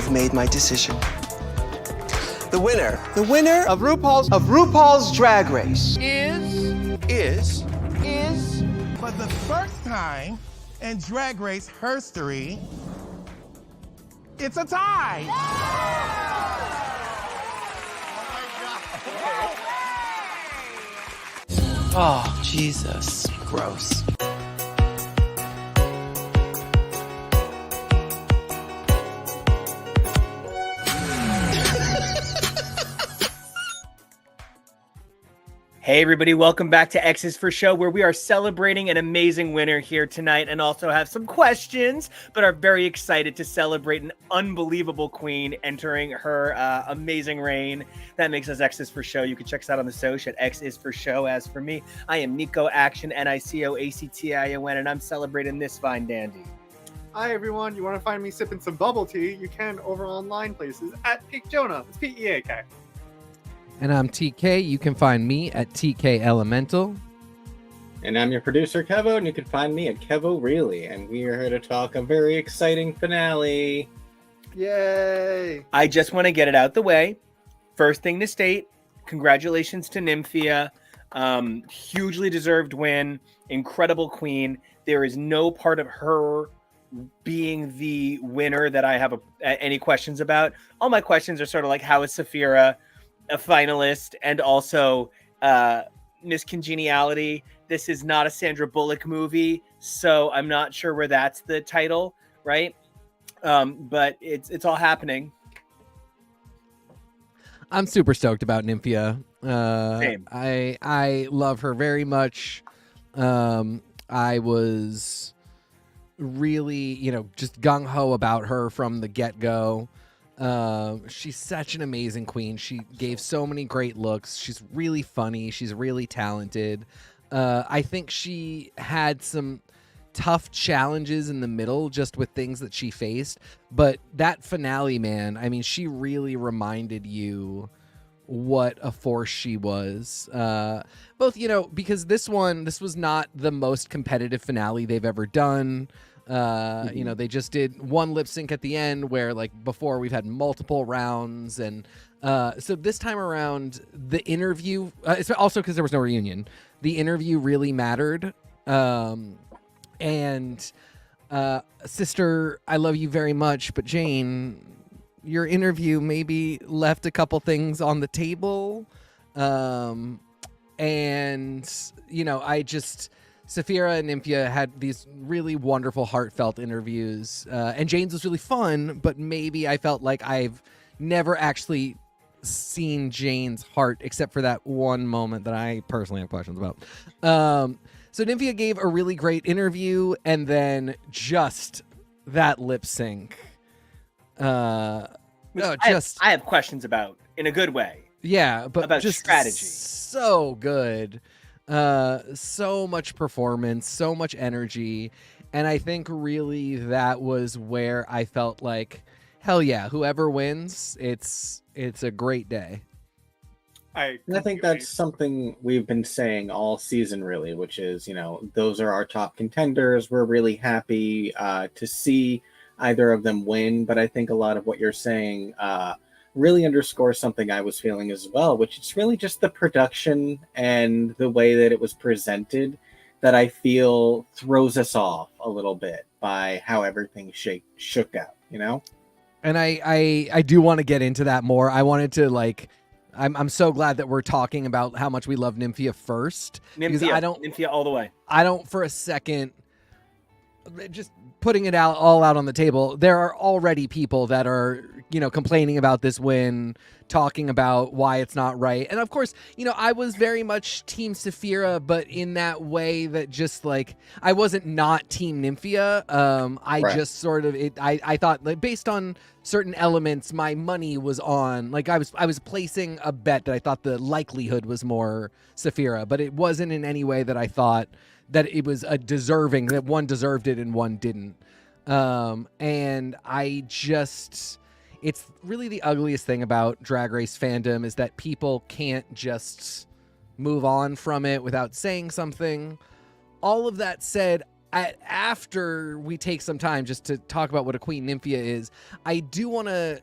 I've made my decision. The winner of RuPaul's Drag Race is for the first time in Drag Race history, it's a tie. Oh, Jesus. Gross. Hey everybody, welcome back to X's for Show, where we are celebrating an amazing winner here tonight and also have some questions, but are very excited to celebrate an unbelievable queen entering her amazing reign. That makes us X's for Show. You can check us out on the social at X is for Show. As for me, I am Nico Action, NicoAction, and I'm celebrating this fine dandy. Hi everyone, you want to find me sipping some bubble tea? You can over online places at Peak Jonah. It's P-E-A-K. And I'm TK. You can find me at TK Elemental. And I'm your producer, Kevo, and you can find me at Kevo Really. And we are here to talk a very exciting finale. Yay! I just want to get it out the way. First thing to state, congratulations to Nymphia. Hugely deserved win. Incredible queen. There is no part of her being the winner that I have any questions about. All my questions are sort of like, how is Sapphira a finalist, and also Miss Congeniality? This is not a Sandra Bullock movie, so I'm not sure where that's the title, right? But it's all happening. I'm super stoked about Nymphia. Same. I love her very much. I was really, just gung-ho about her from the get-go. She's such an amazing queen. She gave so many great looks. She's really funny. She's really talented. I think she had some tough challenges in the middle just with things that she faced. But that finale, man, I mean, she really reminded you what a force she was. Both, because this was not the most competitive finale they've ever done. They just did one lip sync at the end where, like, before we've had multiple rounds. And so this time around, the interview, it's also because there was no reunion, the interview really mattered. Sister, I love you very much, but Jane, your interview maybe left a couple things on the table. Sapphira and Nymphia had these really wonderful, heartfelt interviews. And Jane's was really fun, but maybe I felt like I've never actually seen Jane's heart except for that one moment that I personally have questions about. So Nymphia gave a really great interview, and then just that lip sync. I have questions about in a good way. Yeah, but about just strategy. So good. So much performance, so much energy. And I think really that was where I felt like, hell yeah, whoever wins, it's a great day. I think that's something we've been saying all season, really, which is, those are our top contenders. We're really happy to see either of them win. But I think a lot of what you're saying really underscores something I was feeling as well, which is really just the production and the way that it was presented that I feel throws us off a little bit by how everything shook out, And I do want to get into that more. I wanted to I'm so glad that we're talking about how much we love Nymphia first. Nymphia all the way. I don't for a second, just putting it all out on the table, there are already people that are, complaining about this win, talking about why it's not right. And of course, I was very much Team Sapphira, but in that way that just I wasn't not Team Nymphia. Right. Just sort of, I thought based on certain elements, my money was on, I was placing a bet that I thought the likelihood was more Sapphira, but it wasn't in any way that I thought that it was that one deserved it and one didn't. And it's really the ugliest thing about Drag Race fandom is that people can't just move on from it without saying something. All of that said, after we take some time just to talk about what a queen Nymphia is, I do want to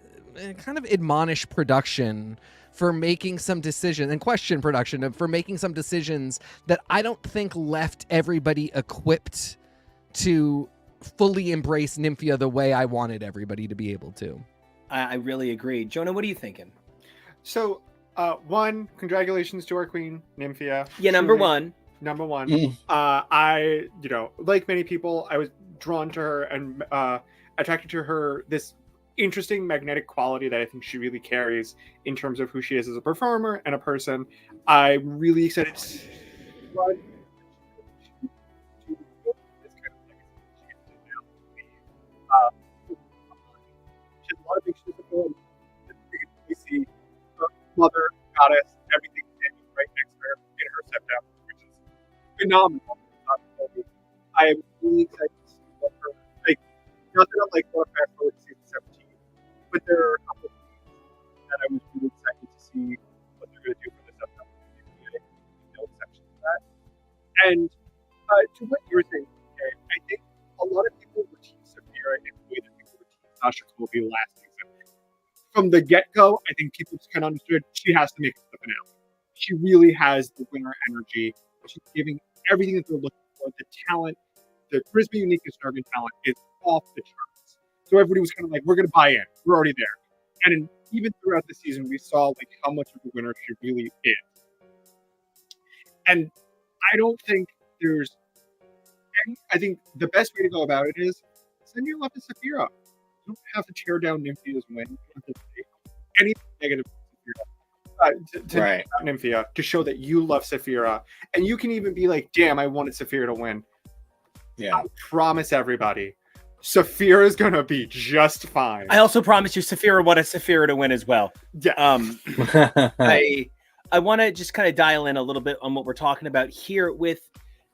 kind of admonish production for making some decisions, and question production for making some decisions that I don't think left everybody equipped to fully embrace Nymphia the way I wanted everybody to be able to. I really agree. Jonah, what are you thinking? So, one, congratulations to our queen, Nymphia. Yeah, number one. Number one. I, like many people, I was drawn to her and attracted to her, this interesting magnetic quality that I think she really carries in terms of who she is as a performer and a person. I'm really excited to see what she has a lot of big shoes to fill. We see her mother, goddess, everything standing right next to her in her step down, which is phenomenal. I am really excited to see what her, not that I'm want to fast forward to season 17, but there are a couple of things that I was really excited to see what they're going to do for this upcoming season. No exception to that. And to what you were saying, okay, I think a lot of people were Team Sapphira in the way that people were Team Sasha Colby last season. From the get-go, I think people just kind of understood she has to make it to the finale. She really has the winner energy. She's giving everything that they're looking for. The talent, the charisma, uniqueness, jargon talent is off the charts. So everybody was kind of like, we're going to buy in. We're already there. And even throughout the season, we saw how much of a winner she really is. And I don't think there's any, I think the best way to go about it is send your love to Sapphira. You don't have to tear down Nymphia's win. You don't have to say anything negative to Right. Nymphia to show that you love Sapphira. And you can even be like, damn, I wanted Sapphira to win. Yeah. I promise everybody, Sapphira is going to be just fine. I also promise you Sapphira wanted Sapphira to win as well. Yeah. I want to just kind of dial in a little bit on what we're talking about here with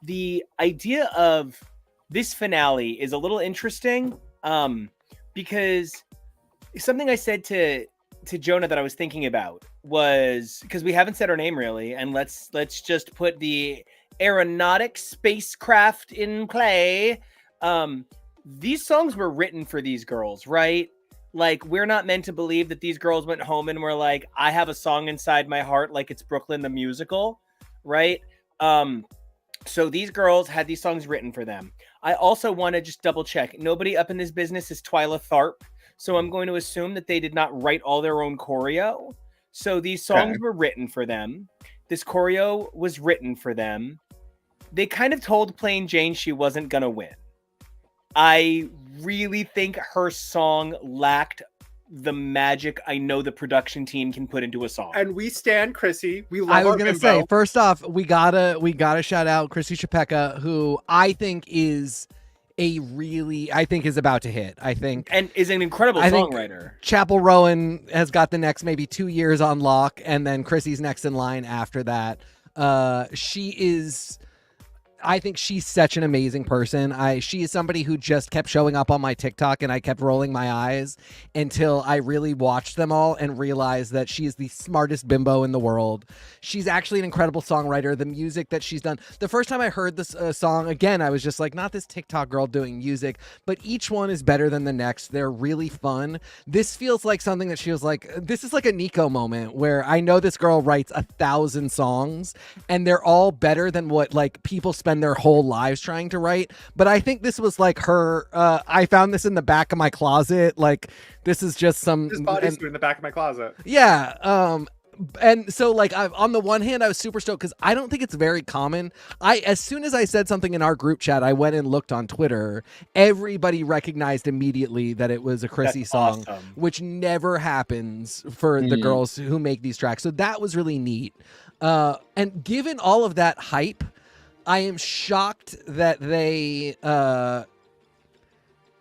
the idea of this finale is a little interesting because something I said to Jonah that I was thinking about was, because we haven't said her name really, and let's just put the aeronautic spacecraft in play. These songs were written for these girls, right? Like, we're not meant to believe that these girls went home and were like, I have a song inside my heart like it's Brooklyn the musical, right? So these girls had these songs written for them. I also want to just double check. Nobody up in this business is Twyla Tharp, so I'm going to assume that they did not write all their own choreo. So these songs were written for them. This choreo was written for them. They kind of told Plain Jane she wasn't going to win. I really think her song lacked the magic I know the production team can put into a song. And we stand Chrissy. We love I was our gonna bimbo. say, first off, we gotta shout out Chrissy Chapeka, who I think is about to hit. I think, and is an incredible songwriter. Chapel Rowan has got the next maybe 2 years on lock, and then Chrissy's next in line after that. I think she's such an amazing person. She is somebody who just kept showing up on my TikTok, and I kept rolling my eyes until I really watched them all and realized that she is the smartest bimbo in the world. She's actually an incredible songwriter. The music that she's done. The first time I heard this song, again, I was just like, not this TikTok girl doing music, but each one is better than the next. They're really fun. This feels like something that she was like, this is like a Nico moment where I know this girl writes 1,000 songs and they're all better than what like people spend their whole lives trying to write. But I think this was like her, I found this in the back of my closet. Like, this is just some... This bodysuit in the back of my closet. Yeah. And so, like, on the one hand, I was super stoked because I don't think it's very common. As soon as I said something in our group chat, I went and looked on Twitter. Everybody recognized immediately that it was a Chrissy song, awesome. Which never happens for the girls who make these tracks. So that was really neat. And given all of that hype, I am shocked that they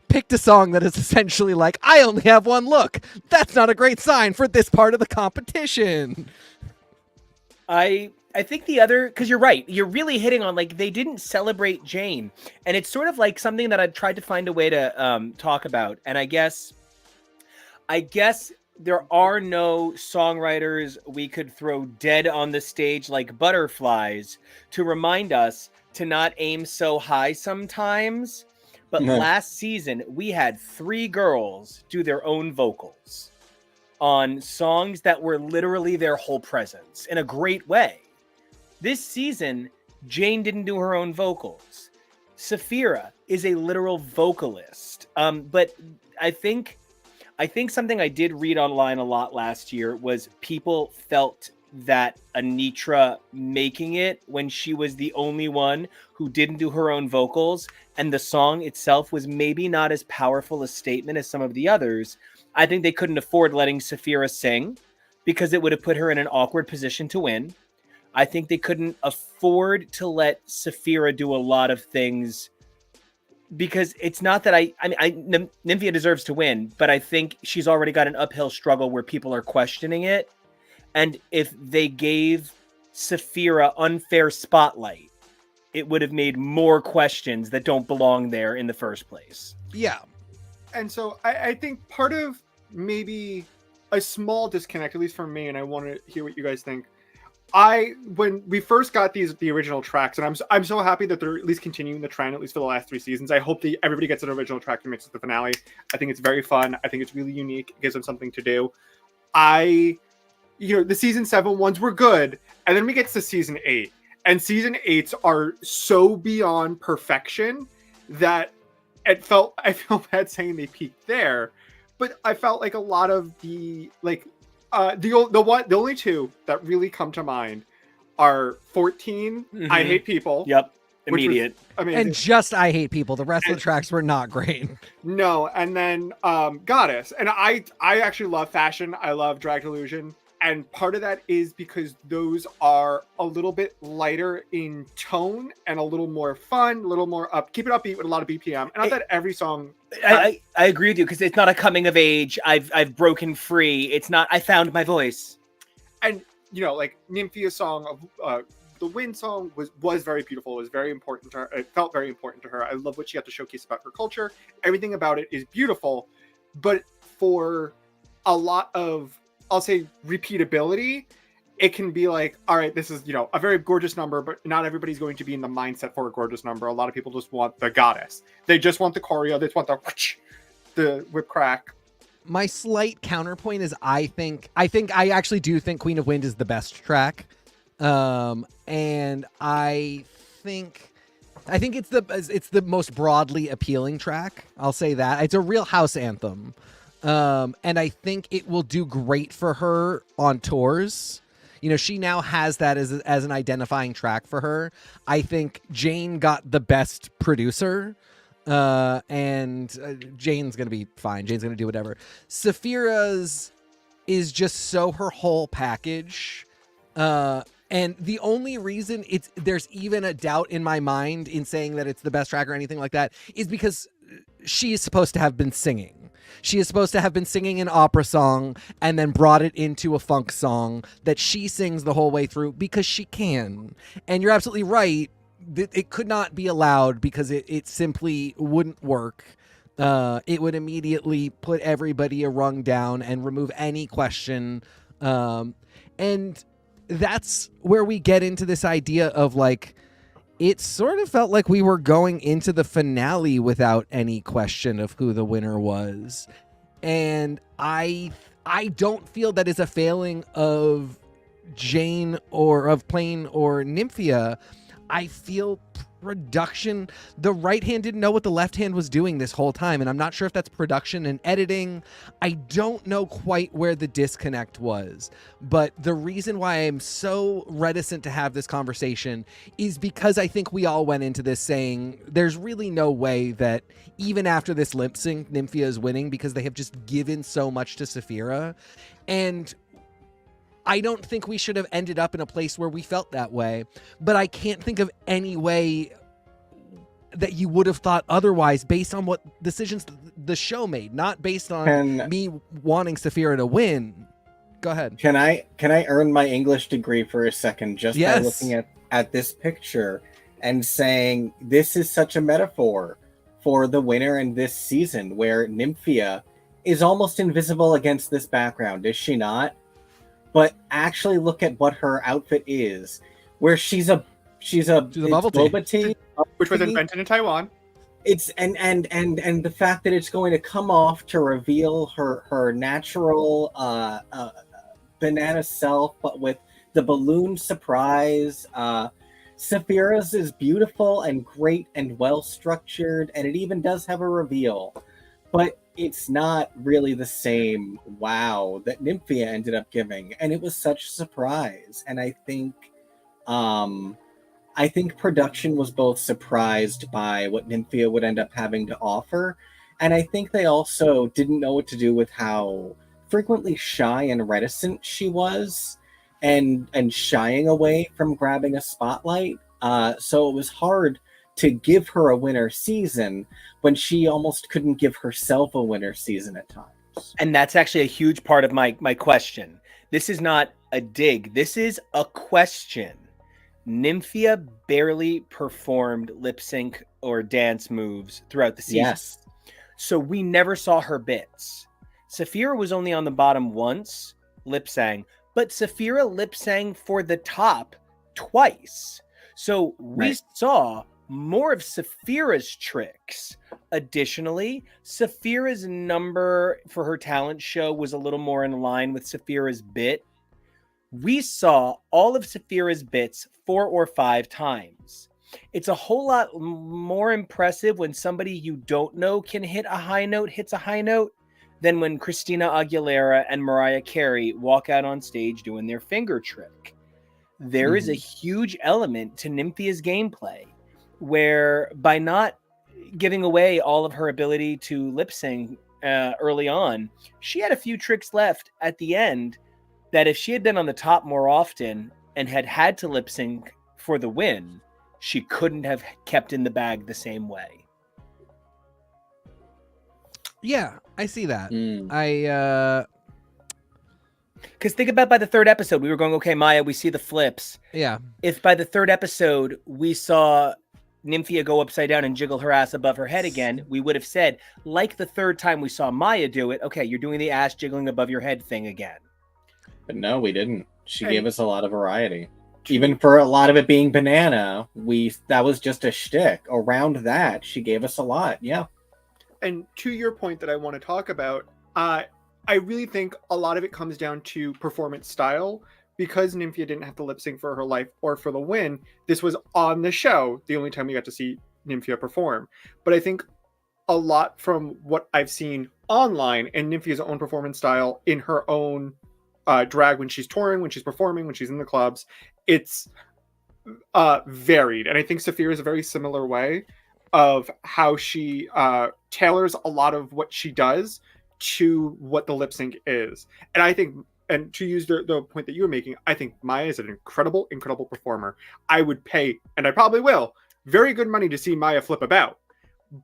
picked a song that is essentially like, I only have one look. That's not a great sign for this part of the competition. I think the other, because you're right, you're really hitting on, like, they didn't celebrate Jane. And it's sort of like something that I've tried to find a way to talk about. And I guess there are no songwriters we could throw dead on the stage like butterflies to remind us to not aim so high sometimes. But last season, we had 3 girls do their own vocals on songs that were literally their whole presence in a great way. This season, Jane didn't do her own vocals. Sapphira is a literal vocalist. But I think something I did read online a lot last year was people felt that Anitra making it when she was the only one who didn't do her own vocals and the song itself was maybe not as powerful a statement as some of the others. I think they couldn't afford letting Sapphira sing because it would have put her in an awkward position to win. I think they couldn't afford to let Sapphira do a lot of things because it's not that Nymphia deserves to win, but I think she's already got an uphill struggle where people are questioning it. And if they gave Sapphira unfair spotlight, it would have made more questions that don't belong there in the first place. Yeah. And so I think part of maybe a small disconnect, at least from me, and I want to hear what you guys think. When we first got the original tracks, and I'm so happy that they're at least continuing the trend, at least for the last 3 seasons. I hope that everybody gets an original track to mix with the finale. I think it's very fun. I think it's really unique. It gives them something to do. The season 7 ones were good, and then we get to season 8, and season 8s are so beyond perfection that I feel bad saying they peaked there, but I felt like a lot of the only 2 that really come to mind are 14. Mm-hmm. I Hate People. Yep. Immediate. And just I Hate People. The rest of the tracks were not great. No. And then Goddess. And I actually love Fashion. I love Drag Delusion. And part of that is because those are a little bit lighter in tone and a little more fun, a little more keep it upbeat with a lot of BPM. And not that every song. I agree with you because it's not a coming of age. I've broken free. It's not. I found my voice. And like Nymphia's song of the Wind song was very beautiful. It was very important to her. It felt very important to her. I love what she had to showcase about her culture. Everything about it is beautiful, but for a lot of, I'll say, repeatability, it can be like, all right, this is, a very gorgeous number, but not everybody's going to be in the mindset for a gorgeous number. A lot of people just want the goddess. They just want the choreo. They just want the whip crack. My slight counterpoint is I actually do think Queen of Wind is the best track. And I think it's the most broadly appealing track. I'll say that. It's a real house anthem. And I think it will do great for her on tours. She now has that as an identifying track for her. I think Jane got the best producer, and Jane's going to be fine. Jane's going to do whatever. Sapphira's is just so her whole package. And the only reason there's even a doubt in my mind in saying that it's the best track or anything like that is because she is supposed to have been singing. She is supposed to have been singing an opera song and then brought it into a funk song that she sings the whole way through because she can. And you're absolutely right. It could not be allowed because it simply wouldn't work. It would immediately put everybody a rung down and remove any question. And that's where we get into this idea of it sort of felt like we were going into the finale without any question of who the winner was. And I don't feel that is a failing of Jane or of Plain or Nymphia. I feel production. The right hand didn't know what the left hand was doing this whole time, and I'm not sure if that's production and editing. I don't know quite where the disconnect was, but the reason why I'm so reticent to have this conversation is because I think we all went into this saying there's really no way that even after this lip sync, Nymphia is winning because they have just given so much to Sapphira, and I don't think we should have ended up in a place where we felt that way, but I can't think of any way that you would have thought otherwise based on what decisions the show made, not based on me wanting Sapphira to win. Go ahead. Can I earn my English degree for a second just by looking at this picture and saying this is such a metaphor for the winner in this season where Nymphia is almost invisible against this background, is she not? But actually look at what her outfit is, where she's a bubble tea. boba tea, Which was invented in Taiwan. It's and the fact that it's going to come off to reveal her natural banana self, but with the balloon surprise. Sapphira's is beautiful and great and well structured, and it even does have a reveal, but it's not really the same wow that Nymphia ended up giving, and it was such a surprise. And I think production was both surprised by what Nymphia would end up having to offer, and I think they also didn't know what to do with how frequently shy and reticent she was, and shying away from grabbing a spotlight. So it was hard to give her a winner season when she almost couldn't give herself a winner season at times. And that's actually a huge part of my question. This is not a dig. This is a question. Nymphia barely performed lip sync or dance moves throughout the season. Yes. So we never saw her bits. Sapphira was only on the bottom once, lip sang, but Sapphira lip sang for the top twice. So we saw more of Sapphira's tricks. Additionally, Sapphira's number for her talent show was a little more in line with Sapphira's bit. We saw all of Sapphira's bits 4 or 5 times. It's a whole lot more impressive when somebody you don't know can hit a high note, hits a high note, than when Christina Aguilera and Mariah Carey walk out on stage doing their finger trick. There is a huge element to Nymphia's gameplay where, by not giving away all of her ability to lip sync early on, she had a few tricks left at the end that if she had been on the top more often and had to lip sync for the win, she couldn't have kept in the bag the same way. Yeah, I see that. Because think about, by the 3rd episode, we were going, okay, Maya, we see the flips. Yeah. If by the 3rd episode we saw Nymphia go upside down and jiggle her ass above her head again, we would have said, like the 3rd time we saw Maya do it, okay, you're doing the ass jiggling above your head thing again. But no, we didn't. She gave us a lot of variety. Even for a lot of it being banana, that was just a shtick. Around that, she gave us a lot. Yeah. And to your point that I want to talk about, I really think a lot of it comes down to performance style. Because Nymphia didn't have to lip sync for her life or for the win, this was on the show the only time we got to see Nymphia perform. But I think a lot from what I've seen online and Nymphia's own performance style in her own drag, when she's touring, when she's performing, when she's in the clubs, it's varied. And I think Sapphira is a very similar way of how she tailors a lot of what she does to what the lip sync is. And I think, and to use the point that you were making, I think Maya is an incredible, incredible performer. I would pay, and I probably will, very good money to see Maya flip about.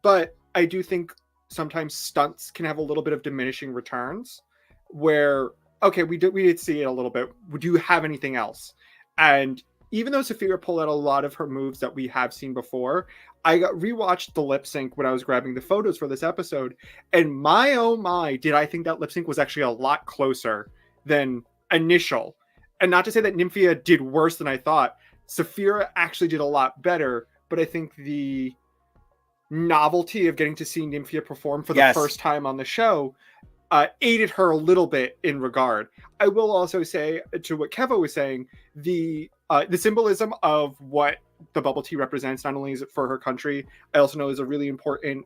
But I do think sometimes stunts can have a little bit of diminishing returns where, okay, we did see it a little bit. Do you have anything else? And even though Sapphira pulled out a lot of her moves that we have seen before, I rewatched the lip sync when I was grabbing the photos for this episode, and my oh my, did I think that lip sync was actually a lot closer than initial. And not to say that Nymphia did worse than I thought. Sapphira actually did a lot better, but I think the novelty of getting to see Nymphia perform for the first time on the show aided her a little bit in regard. I will also say, to what Keva was saying, the symbolism of what the bubble tea represents, not only is it for her country, I also know is a really important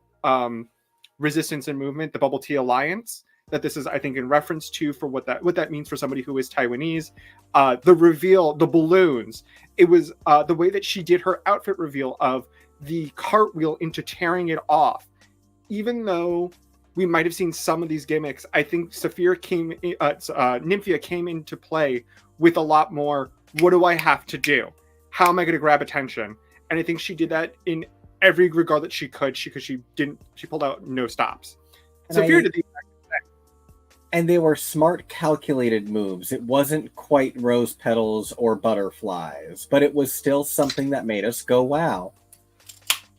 resistance and movement, the Bubble Tea Alliance, that this is, I think, in reference to for what that means for somebody who is Taiwanese. The reveal, the balloons, it was the way that she did her outfit reveal of the cartwheel into tearing it off. Even though we might have seen some of these gimmicks, I think Nymphia came into play with a lot more, what do I have to do? How am I going to grab attention? And I think she did that in every regard that she could. She pulled out no stops. Sapphira did the exact same thing. And they were smart, calculated moves. It wasn't quite rose petals or butterflies, but it was still something that made us go, wow.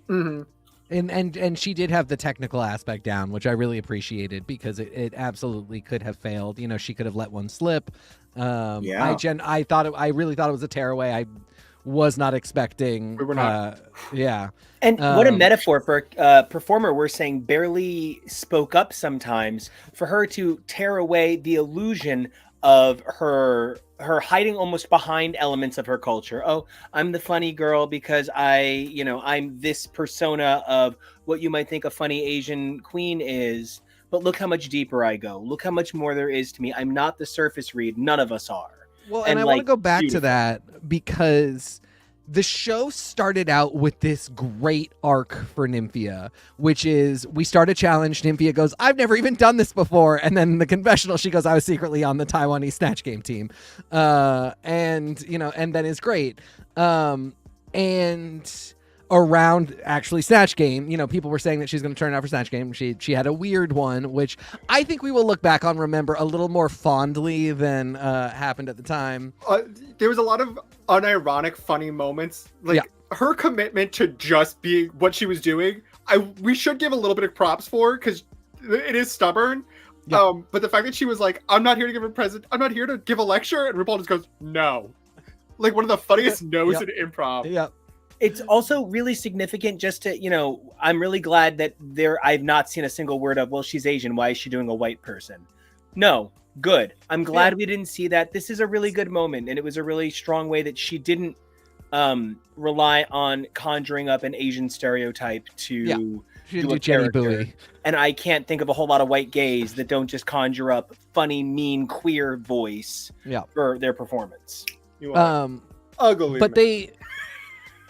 Mm-hmm. And she did have the technical aspect down, which I really appreciated because it absolutely could have failed. You know, she could have let one slip. Yeah. I really thought it was a tearaway. I was not expecting. We were not. Yeah. And what a metaphor for a performer we're saying barely spoke up sometimes, for her to tear away the illusion of her hiding almost behind elements of her culture. Oh, I'm the funny girl because I'm this persona of what you might think a funny Asian queen is. But look how much deeper I go. Look how much more there is to me. I'm not the surface read. None of us are. Well, and I want to go back to that because the show started out with this great arc for Nymphia, which is we start a challenge. Nymphia goes, I've never even done this before. And then in the confessional, she goes, I was secretly on the Taiwanese Snatch Game team. And then is great. And around actually Snatch Game, people were saying that she's going to turn out for Snatch Game. She had a weird one, which I think we will look back on, remember a little more fondly than happened at the time. There was a lot of unironic, funny moments. Her commitment to just being what she was doing, we should give a little bit of props for, because it is stubborn. Yeah. But the fact that she was like, I'm not here to give a present, I'm not here to give a lecture, and RuPaul just goes, no. Like one of the funniest no's in improv. Yeah. It's also really significant just to, I'm really glad that I've not seen a single word of, well, she's Asian, why is she doing a white person? No, good. I'm glad we didn't see that. This is a really good moment, and it was a really strong way that she didn't rely on conjuring up an Asian stereotype to do a character. And I can't think of a whole lot of white gays that don't just conjure up funny, mean, queer voice for their performance. You are ugly.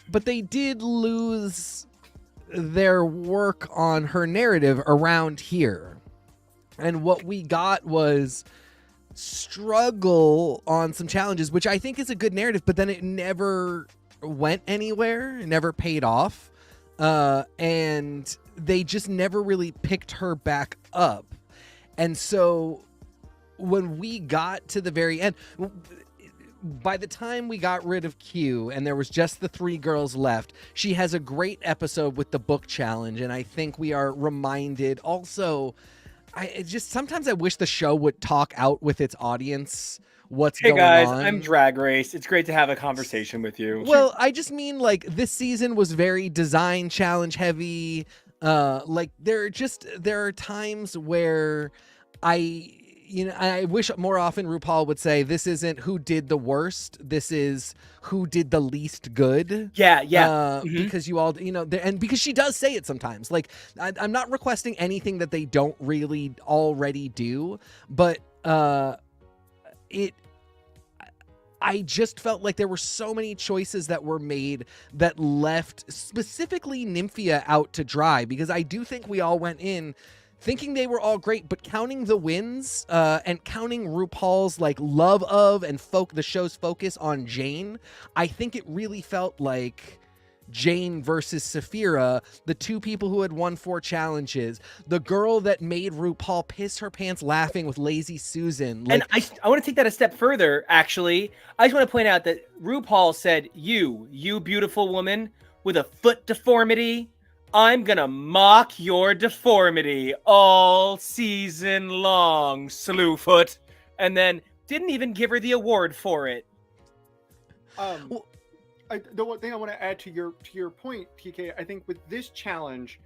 But they did lose their work on her narrative around here. And what we got was struggle on some challenges, which I think is a good narrative, but then it never went anywhere. It never paid off. And they just never really picked her back up. And so when we got to the very end, by the time we got rid of Q and there was just the 3 girls left, she has a great episode with the book challenge. And I think we are reminded also, sometimes I wish the show would talk out with its audience what's going on. Hey guys, I'm Drag Race. It's great to have a conversation with you. Well, I just mean this season was very design challenge heavy. There are times where I wish more often RuPaul would say, this isn't who did the worst. This is who did the least good. Yeah. Because you all, and because she does say it sometimes. I'm not requesting anything that they don't really already do, but I just felt like there were so many choices that were made that left specifically Nymphia out to dry, because I do think we all went in thinking they were all great, but counting the wins and counting RuPaul's love of and the show's focus on Jane, I think it really felt like Jane versus Sapphira, the 2 people who had won 4 challenges, the girl that made RuPaul piss her pants laughing with Lazy Susan. And I want to take that a step further, actually. I just want to point out that RuPaul said, you beautiful woman with a foot deformity, I'm gonna mock your deformity all season long, Slewfoot, and then didn't even give her the award for it. The one thing I want to add to your point, TK, I think with this challenge,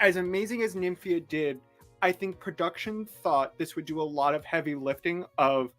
as amazing as Nymphia did, I think production thought this would do a lot of heavy lifting of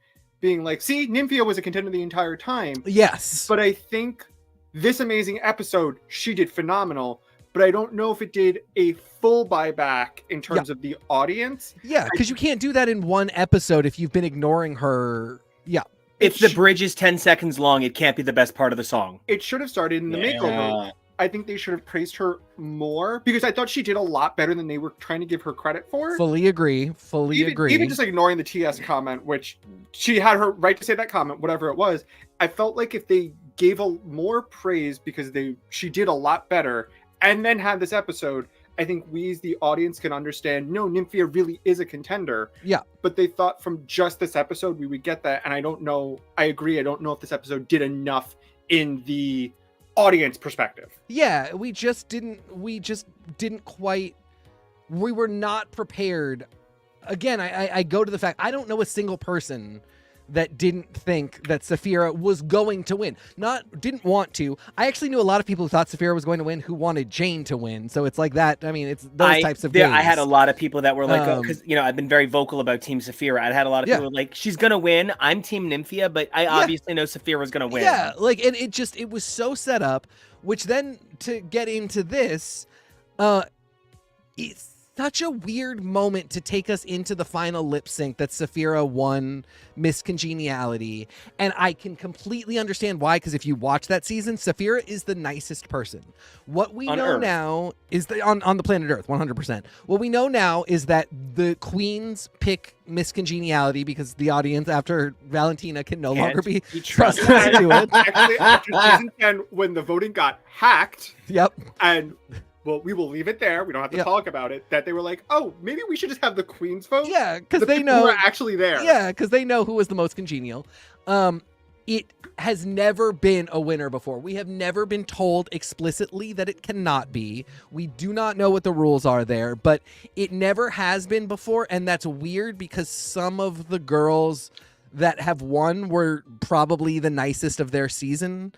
being like, see, Nymphia was a contender the entire time. Yes. But I think this amazing episode, she did phenomenal. But I don't know if it did a full buyback in terms of the audience. Yeah, because you can't do that in one episode if you've been ignoring her. Yeah. If the bridge is 10 seconds long, it can't be the best part of the song. It should have started in the makeover. I think they should have praised her more, because I thought she did a lot better than they were trying to give her credit for. Fully agree. Even just ignoring the TS comment, which she had her right to say that comment, whatever it was. I felt like if they gave more praise because she did a lot better, and then have this episode, I think we as the audience can understand, no, Nymphia really is a contender. Yeah. But they thought from just this episode we would get that, and I don't know, I agree, I don't know if this episode did enough in the audience perspective. Yeah, we were not prepared. Again, I go to the fact, I don't know a single person that didn't think that Sapphira was going to win. Didn't want to. I actually knew a lot of people who thought Sapphira was going to win who wanted Jane to win. So it's like that. I mean, it's those types of games. I had a lot of people that were like, because, I've been very vocal about Team Sapphira. I had a lot of people like, she's going to win. I'm Team Nymphia, but I obviously know Sapphira's going to win. Yeah, like, and it was so set up, which then to get into this, it's such a weird moment to take us into the final lip sync that Sapphira won Miss Congeniality. And I can completely understand why, because if you watch that season, Sapphira is the nicest person. What we know now is on the planet Earth, 100%. What we know now is that the queens pick Miss Congeniality because the audience after Valentina can no longer be trusted to do it. Actually, after season 10, when the voting got hacked, and well, we will leave it there. We don't have to talk about it. That they were like, oh, maybe we should just have the queens vote. Yeah, because they know who are actually there. Yeah, because they know who was the most congenial. It has never been a winner before. We have never been told explicitly that it cannot be. We do not know what the rules are there, but it never has been before, and that's weird because some of the girls that have won were probably the nicest of their season.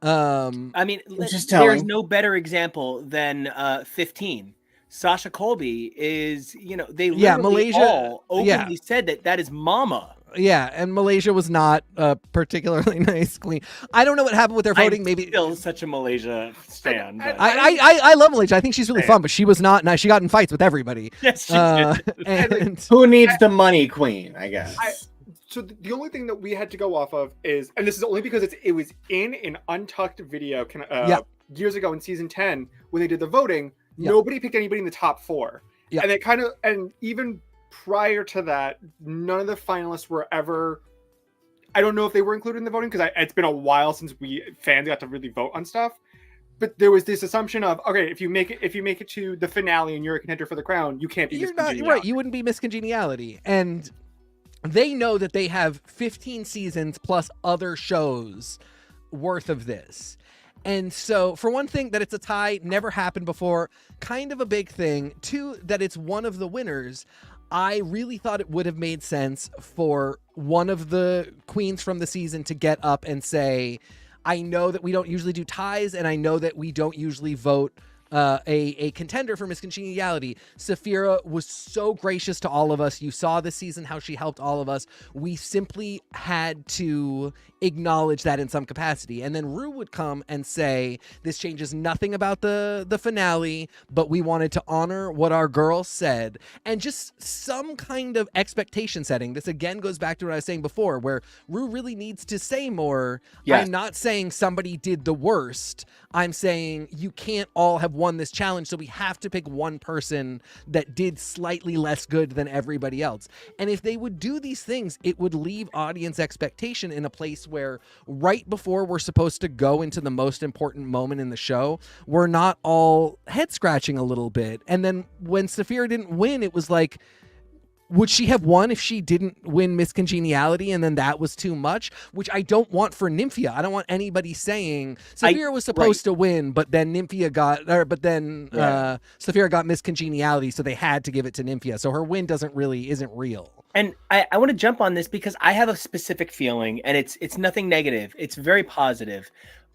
I mean, there's no better example than 15. Sasha Colby is, they literally all openly said that is mama. Yeah, and Malaysia was not a particularly nice queen. I don't know what happened with their voting. Maybe still such a Malaysia stan. But... I love Malaysia. I think she's really fun, but she was not nice. She got in fights with everybody. Yes, she did. And who needs the money queen, I guess. So the only thing that we had to go off of is, and this is only because it was in an Untucked video years ago in season 10 when they did the voting. Nobody picked anybody in the top 4, and even prior to that, none of the finalists were ever. I don't know if they were included in the voting because it's been a while since fans got to really vote on stuff. But there was this assumption of, okay, if you make it to the finale and you're a contender for the crown, you can't be. You're not right. You wouldn't be Miss Congeniality, and they know that they have 15 seasons plus other shows worth of this. And so, for one thing, that it's a tie, never happened before, kind of a big thing. Two, that it's one of the winners. I really thought it would have made sense for one of the queens from the season to get up and say, I know that we don't usually do ties, and I know that we don't usually vote a contender for Miss Congeniality. Sapphira was so gracious to all of us. You saw this season how she helped all of us. We simply had to acknowledge that in some capacity. And then Ru would come and say, this changes nothing about the finale, but we wanted to honor what our girl said. And just some kind of expectation setting. This again goes back to what I was saying before, where Ru really needs to say more. Yes. I'm not saying somebody did the worst. I'm saying you can't all have won this challenge, so we have to pick one person that did slightly less good than everybody else. And if they would do these things, it would leave audience expectation in a place where right before we're supposed to go into the most important moment in the show, we're not all head scratching a little bit. And then when Sapphira didn't win, it was like, would she have won if she didn't win Miss Congeniality and then that was too much? Which I don't want for Nymphia. I don't want anybody saying Sapphira was supposed to win, but then Sapphira got Miss Congeniality, so they had to give it to Nymphia. So her win isn't real. And I want to jump on this because I have a specific feeling, and it's nothing negative. It's very positive.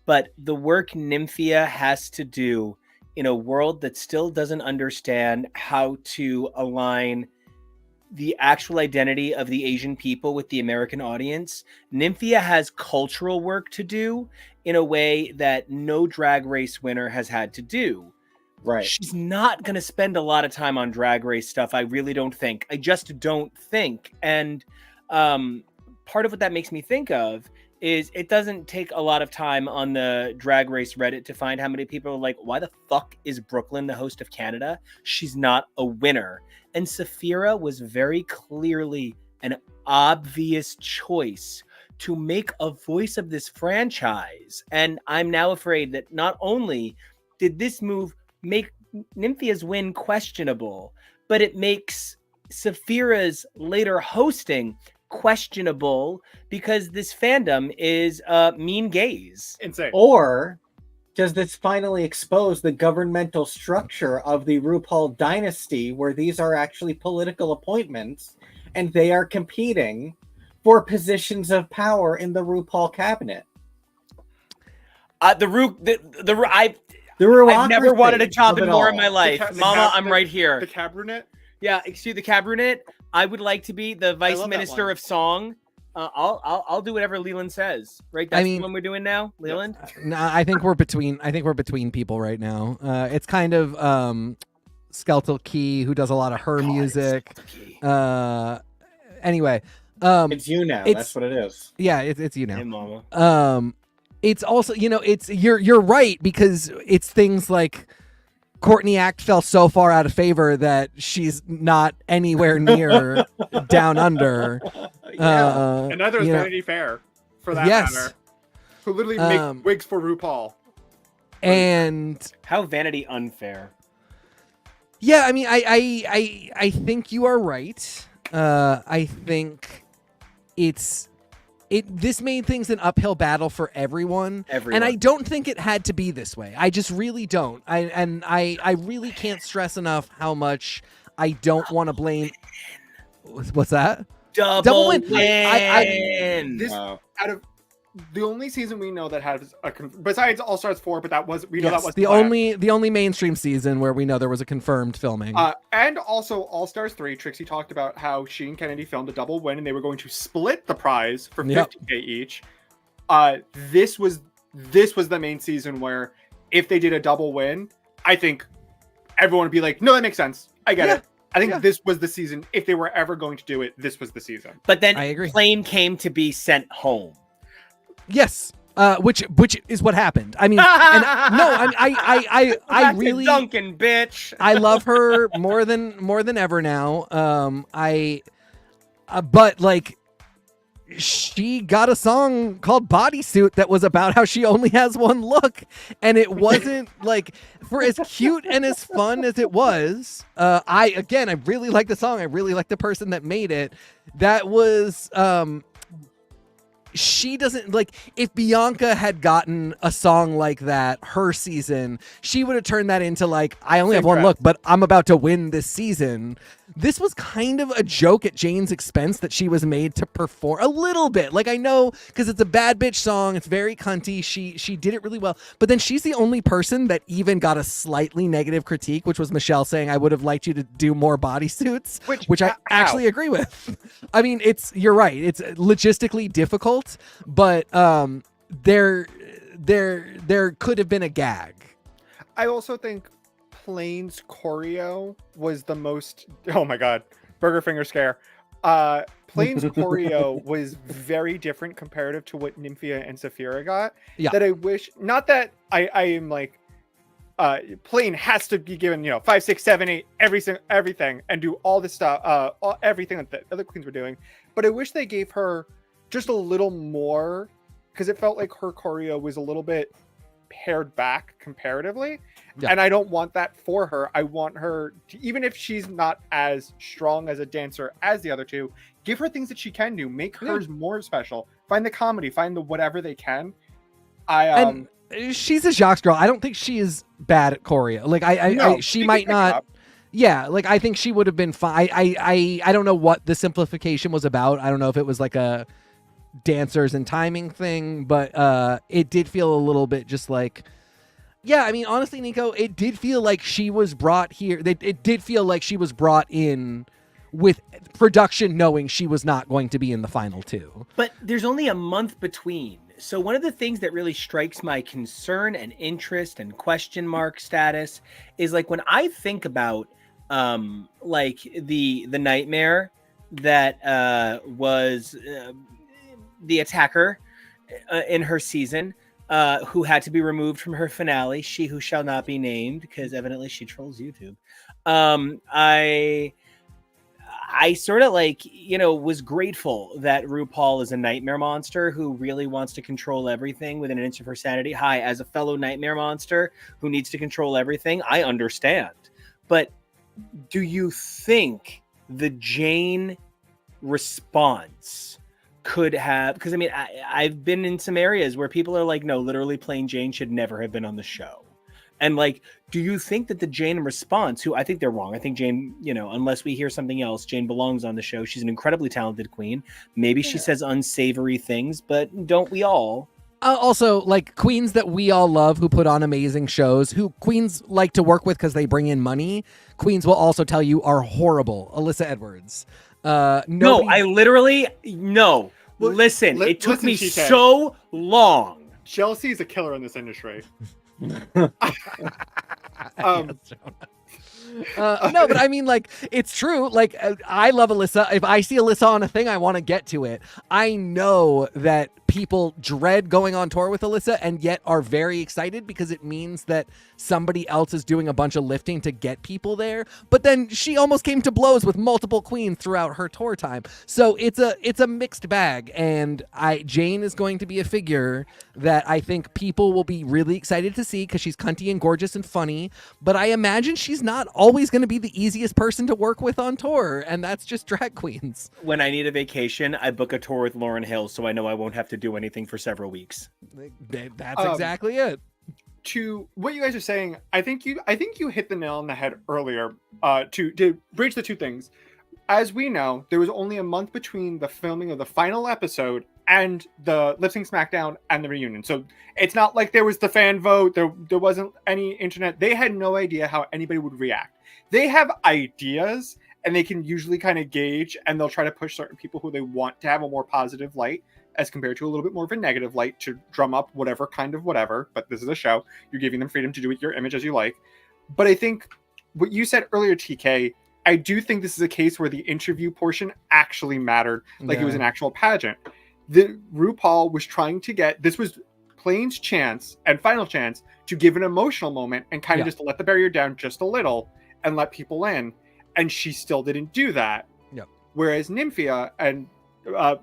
But the work Nymphia has to do in a world that still doesn't understand how to align the actual identity of the Asian people with the American audience, Nymphia has cultural work to do in a way that no Drag Race winner has had to do. Right. She's not going to spend a lot of time on Drag Race stuff. I really don't think. I just don't think. And part of what that makes me think of is it doesn't take a lot of time on the Drag Race Reddit to find how many people are like, why the fuck is Brooklyn the host of Canada? She's not a winner. And Sapphira was very clearly an obvious choice to make a voice of this franchise. And I'm now afraid that not only did this move make Nymphia's win questionable, but it makes Sapphira's later hosting questionable because this fandom is mean gays. Insane. Or does this finally expose the governmental structure of the RuPaul dynasty, where these are actually political appointments and they are competing for positions of power in the RuPaul cabinet? I've never wanted a job in more in my life. Mama, I'm right here. The cabinet? Yeah, excuse the cabinet. I would like to be the vice minister of song. I'll do whatever Leland says. Right? That's the one we're doing now, Leland. No, I think we're between people right now. It's kind of Skeletal Key, who does a lot of her music. Anyway, it's you now. That's what it is. Yeah, it's you now. Hey, Mama. It's also, it's you're right, because it's things like Courtney Act fell so far out of favor that she's not anywhere near down under. And neither is Vanity Fair, for that matter. Who literally make wigs for RuPaul. And how Vanity unfair. Yeah, I mean, I think you are right. I think this made things an uphill battle for everyone. And I don't think it had to be this way. I just really don't. I really can't stress enough how much I don't want to blame. What's that? Double win. Out of the only season we know that has besides All Stars 4, but that was that was the only mainstream season where we know there was a confirmed filming. And also All Stars 3, Trixie talked about how she and Kennedy filmed a double win and they were going to split the prize for $50K each. This was the main season where if they did a double win, I think everyone would be like, no, that makes sense. I get it. I think this was the season. If they were ever going to do it, this was the season. But then I agree. Plane came to be sent home. Yes, which is what happened. I mean, I really Duncan, bitch. I love her more than ever now. But like, she got a song called Bodysuit that was about how she only has one look, and it wasn't like, for as cute and as fun as it was. I really like the song. I really like the person that made it. That was she doesn't like, if Bianca had gotten a song like that her season, she would have turned that into like, I only have one look, but I'm about to win this season. This was kind of a joke at Jane's expense that she was made to perform a little bit. Like, I know, because it's a bad bitch song, it's very cunty. She did it really well, but then she's the only person that even got a slightly negative critique, which was Michelle saying, I would have liked you to do more bodysuits, which I actually agree with. I mean, you're right. It's logistically difficult, but there could have been a gag. I also think Plane's choreo was the most, oh my god, burger finger scare. Plane's choreo was very different comparative to what Nymphia and Sapphira got. Yeah. That I wish, not that I am like, Plane has to be given, 5, 6, 7, 8, everything, and do all this stuff, everything that the other queens were doing. But I wish they gave her just a little more, because it felt like her choreo was a little bit pared back comparatively. Yeah. And I don't want that for her. I want her to, even if she's not as strong as a dancer as the other two, give her things that she can do. Make hers more special. Find the comedy. Find the whatever they can. And she's a Jacques girl. I don't think she is bad at choreo. Like she might not. Yeah, like I think she would have been fine. I don't know what the simplification was about. I don't know if it was like a dancers and timing thing, but it did feel a little bit just like, yeah, I mean, honestly, Nico, it did feel like she was brought here. It did feel like she was brought in with production knowing she was not going to be in the final two. But there's only a month between. So one of the things that really strikes my concern and interest and question mark status is like when I think about like the nightmare that was the attacker in her season, who had to be removed from her finale, she who shall not be named, because evidently she trolls YouTube. I sort of like, was grateful that RuPaul is a nightmare monster who really wants to control everything within an inch of her sanity. Hi, as a fellow nightmare monster who needs to control everything, I understand. But do you think the Jane response could have, because I mean, I've been in some areas where people are like, no, literally plain Jane should never have been on the show. And like, do you think that the Jane response, who I think they're wrong. I think Jane, you know, unless we hear something else, Jane belongs on the show. She's an incredibly talented queen. Maybe she says unsavory things, but don't we all? Also, like queens that we all love who put on amazing shows, who queens like to work with because they bring in money, queens will also tell you are horrible. Alyssa Edwards. No, I literally, no. Well, listen, it took me TK. so long. Jealousy is a killer in this industry. No, but I mean, like, it's true. Like, I love Alyssa. If I see Alyssa on a thing, I want to get to it. I know that people dread going on tour with Alyssa and yet are very excited because it means that somebody else is doing a bunch of lifting to get people there. But then she almost came to blows with multiple queens throughout her tour time. So it's a mixed bag. And Jane is going to be a figure that I think people will be really excited to see because she's cunty and gorgeous and funny. But I imagine she's not always going to be the easiest person to work with on tour. And that's just drag queens. When I need a vacation, I book a tour with Lauryn Hill so I know I won't have to do anything for several weeks. That's exactly it. To what you guys are saying, I think you hit the nail on the head earlier. To bridge the two things, as we know, there was only a month between the filming of the final episode and the Lip Sync SmackDown and the reunion. So it's not like there was the fan vote. There wasn't any internet. They had no idea how anybody would react. They have ideas, and they can usually kind of gauge, and they'll try to push certain people who they want to have a more positive light as compared to a little bit more of a negative light to drum up whatever kind of whatever. But this is a show. You're giving them freedom to do with your image as you like. But I think what you said earlier, TK, I do think this is a case where the interview portion actually mattered. Like it was an actual pageant. The RuPaul was trying to get, this was Plain's chance and final chance to give an emotional moment and kind of just to let the barrier down just a little and let people in. And she still didn't do that. Yep. Whereas Nymphia and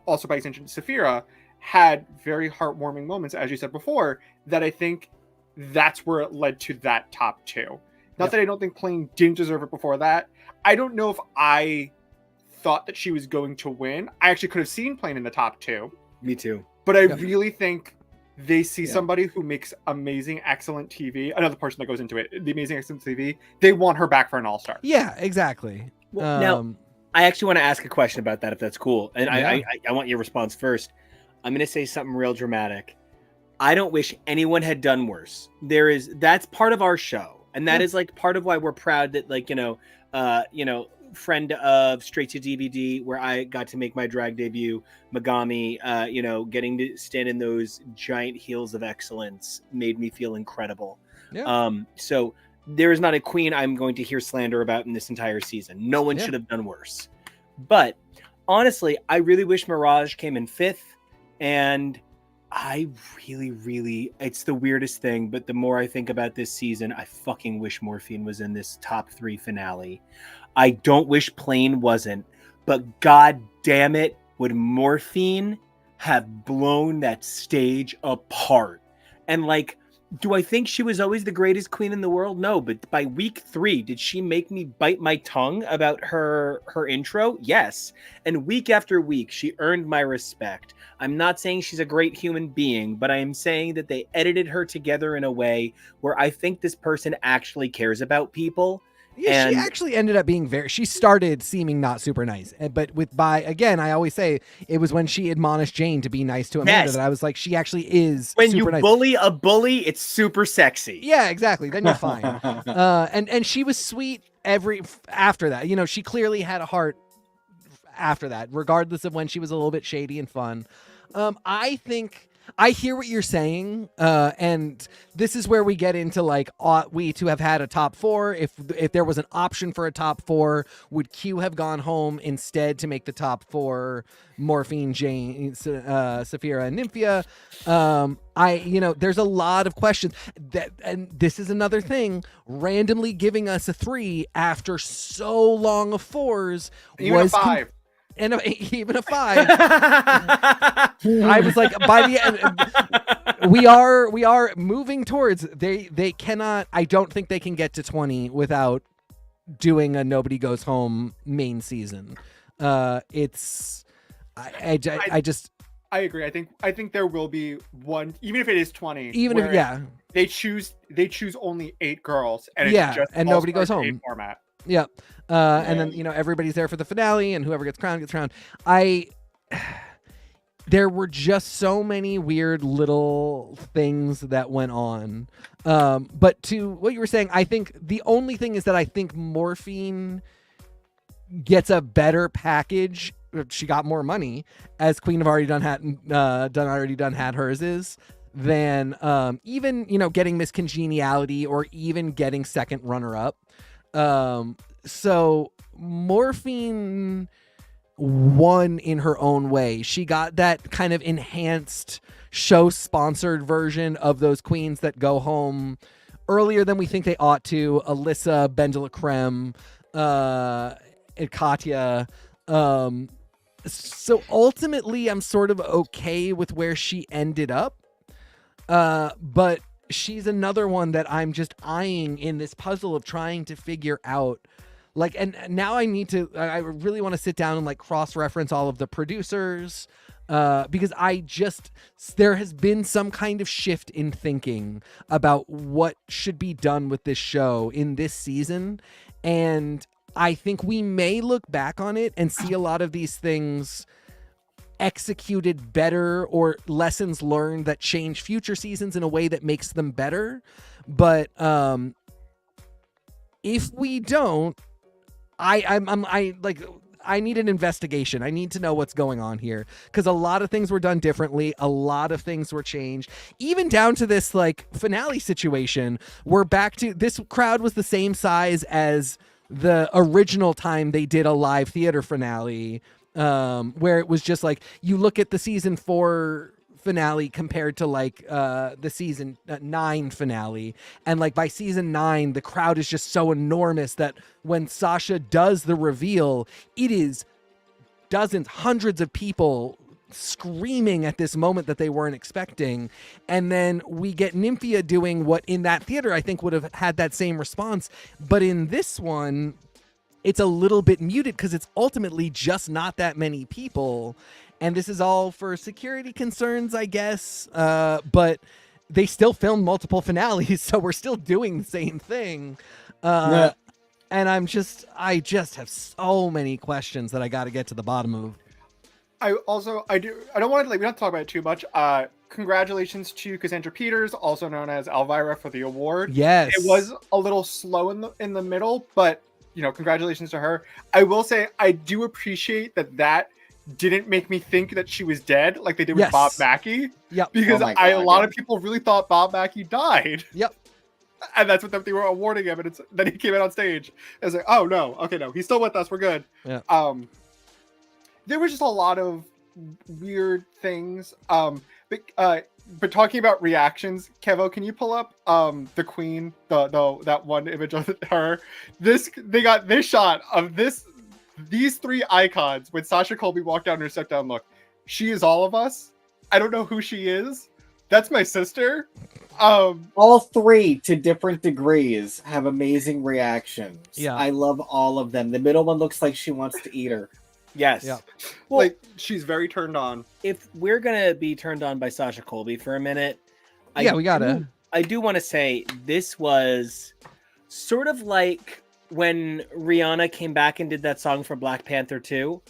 also by extension Sapphira had very heartwarming moments, as you said before, that I think that's where it led to that top two. Not that I don't think Plain didn't deserve it before that. I don't know if I thought that she was going to win. I actually could have seen Plain in the top two. Me too. But I really think they see somebody who makes amazing, excellent TV. Another person that goes into it, the amazing, excellent TV. They want her back for an all-star. Yeah, exactly. Well, now, I actually want to ask a question about that, if that's cool. And I want your response first. I'm going to say something real dramatic. I don't wish anyone had done worse. That's part of our show. And that is like part of why we're proud that, like, friend of Straight to DVD, where I got to make my drag debut, Megami, getting to stand in those giant heels of excellence made me feel incredible. Yeah. So there is not a queen I'm going to hear slander about in this entire season. No one should have done worse. But honestly, I really wish Mirage came in 5th. And I really, it's the weirdest thing, but the more I think about this season, I fucking wish Morphine was in this top 3 finale. I don't wish Plain wasn't, but god damn it, would Morphine have blown that stage apart. And like, do I think she was always the greatest queen in the world? No, but by week 3, did she make me bite my tongue about her intro? Yes. And week after week, she earned my respect. I'm not saying she's a great human being, but I am saying that they edited her together in a way where I think this person actually cares about people. Yeah, she actually ended up being she started seeming not super nice. But again, I always say it was when she admonished Jane to be nice to Amanda that I was like, she actually is when super you nice. Bully a bully, it's super sexy. Yeah, exactly. Then you're fine. And she was sweet after that. She clearly had a heart after that, regardless of when she was a little bit shady and fun. I think I hear what you're saying, and this is where we get into like, ought we to have had a top 4? If there was an option for a top 4, would Q have gone home instead to make the top 4? Morphine, Jane, Sapphira, and Nymphia. There's a lot of questions and this is another thing. Randomly giving us a 3 after so long of 4s even was a 5. And even a 5. I was like, by the end, we are moving towards. They cannot. I don't think they can get to 20 without doing a Nobody Goes Home main season. I just I agree. I think there will be one, even if it is 20. Even if they choose only 8 girls, and it's yeah, just and nobody goes All-Stars 8 home. format. Yep. And then, you know, everybody's there for the finale, and whoever gets crowned gets crowned. There were just so many weird little things that went on. But to what you were saying, I think the only thing is that I think Morphine gets a better package. She got more money as Queen of Already Done Had Hers is than even, you know, getting Miss Congeniality or even getting second runner up. So Morphine won in her own way. She got that kind of enhanced show sponsored version of those queens that go home earlier than we think they ought to. Alyssa, Ben de la Creme, and Katya. So ultimately I'm sort of okay with where she ended up. But she's another one that I'm just eyeing in this puzzle of trying to figure out. Like, and now I really want to sit down and like cross-reference all of the producers, because there has been some kind of shift in thinking about what should be done with this show in this season. And I think we may look back on it and see a lot of these things executed better, or lessons learned that change future seasons in a way that makes them better. But if we don't, I need an investigation. I need to know what's going on here, because a lot of things were done differently. A lot of things were changed, even down to this like finale situation. We're back to this crowd was the same size as the original time they did a live theater finale, where it was just like, you look at the season 4 finale compared to like the season 9 finale, and like by season 9 the crowd is just so enormous that when Sasha does the reveal, it is dozens, hundreds of people screaming at this moment that they weren't expecting. And then we get Nymphia doing what in that theater I think would have had that same response, but in this one it's a little bit muted because it's ultimately just not that many people. And this is all for security concerns, I guess. But they still filmed multiple finales, so we're still doing the same thing. And I just have so many questions that I got to get to the bottom of. I don't want to we don't talk about it too much. Congratulations to Cassandra Peters, also known as Elvira, for the award. Yes, it was a little slow in the middle, but you know, congratulations to her. I will say I do appreciate that didn't make me think that she was dead like they did with Bob Mackie. Yep. Because a lot of people really thought Bob Mackie died. Yep. And that's what they were awarding him, and then he came out on stage. I was like, oh no, okay, no, he's still with us, we're good. Yeah. There was just a lot of weird things. But talking about reactions, Kevo, can you pull up the queen, that one image of her? They got this shot of these 3 icons when Sasha Colby walked down her step down look. She is all of us. I don't know who she is. That's my sister. All 3 to different degrees have amazing reactions. Yeah. I love all of them. The middle one looks like she wants to eat her. Yes. Yeah. Well, like, she's very turned on. If we're gonna be turned on by Sasha Colby for a minute, we gotta. I do want to say this was sort of like when Rihanna came back and did that song for Black Panther 2.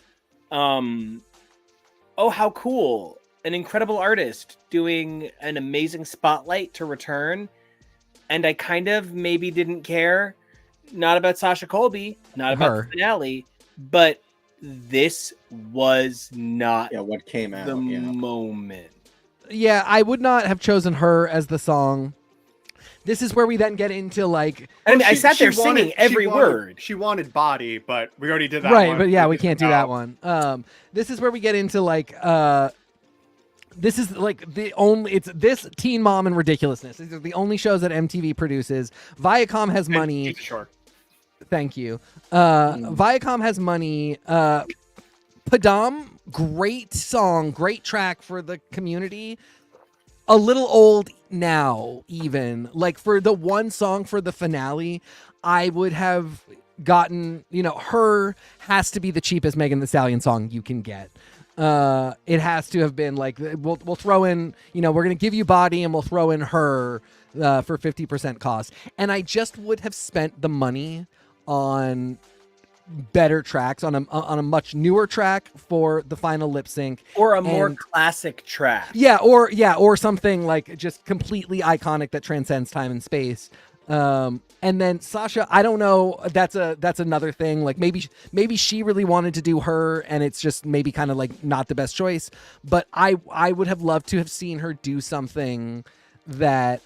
Oh, how cool! An incredible artist doing an amazing spotlight to return, and I kind of maybe didn't care, not about Sasha Colby, not about the finale, but this was not what came out the moment. Yeah, I would not have chosen her as the song. This is where we then get into like. I mean, I sat there singing every word. She wanted Body, but we already did that. Right, one. but yeah, we can't do that one. This is where we get into like. This is like it's this Teen Mom and Ridiculousness. These are the only shows that MTV produces. Viacom has money. Sure. Thank you. Viacom has money. Padam, great song, great track for the community. A little old now, even. Like for the one song for the finale, I would have gotten, Her has to be the cheapest Megan Thee Stallion song you can get. It has to have been like we'll throw in, we're gonna give you body and we'll throw in her for 50% cost. And I just would have spent the money on better tracks, on a much newer track for the final lip sync, or a more classic track. or something like just completely iconic that transcends time and space. And then Sasha, I don't know, that's another thing. Like maybe she really wanted to do her and it's just maybe kind of like not the best choice, but I would have loved to have seen her do something that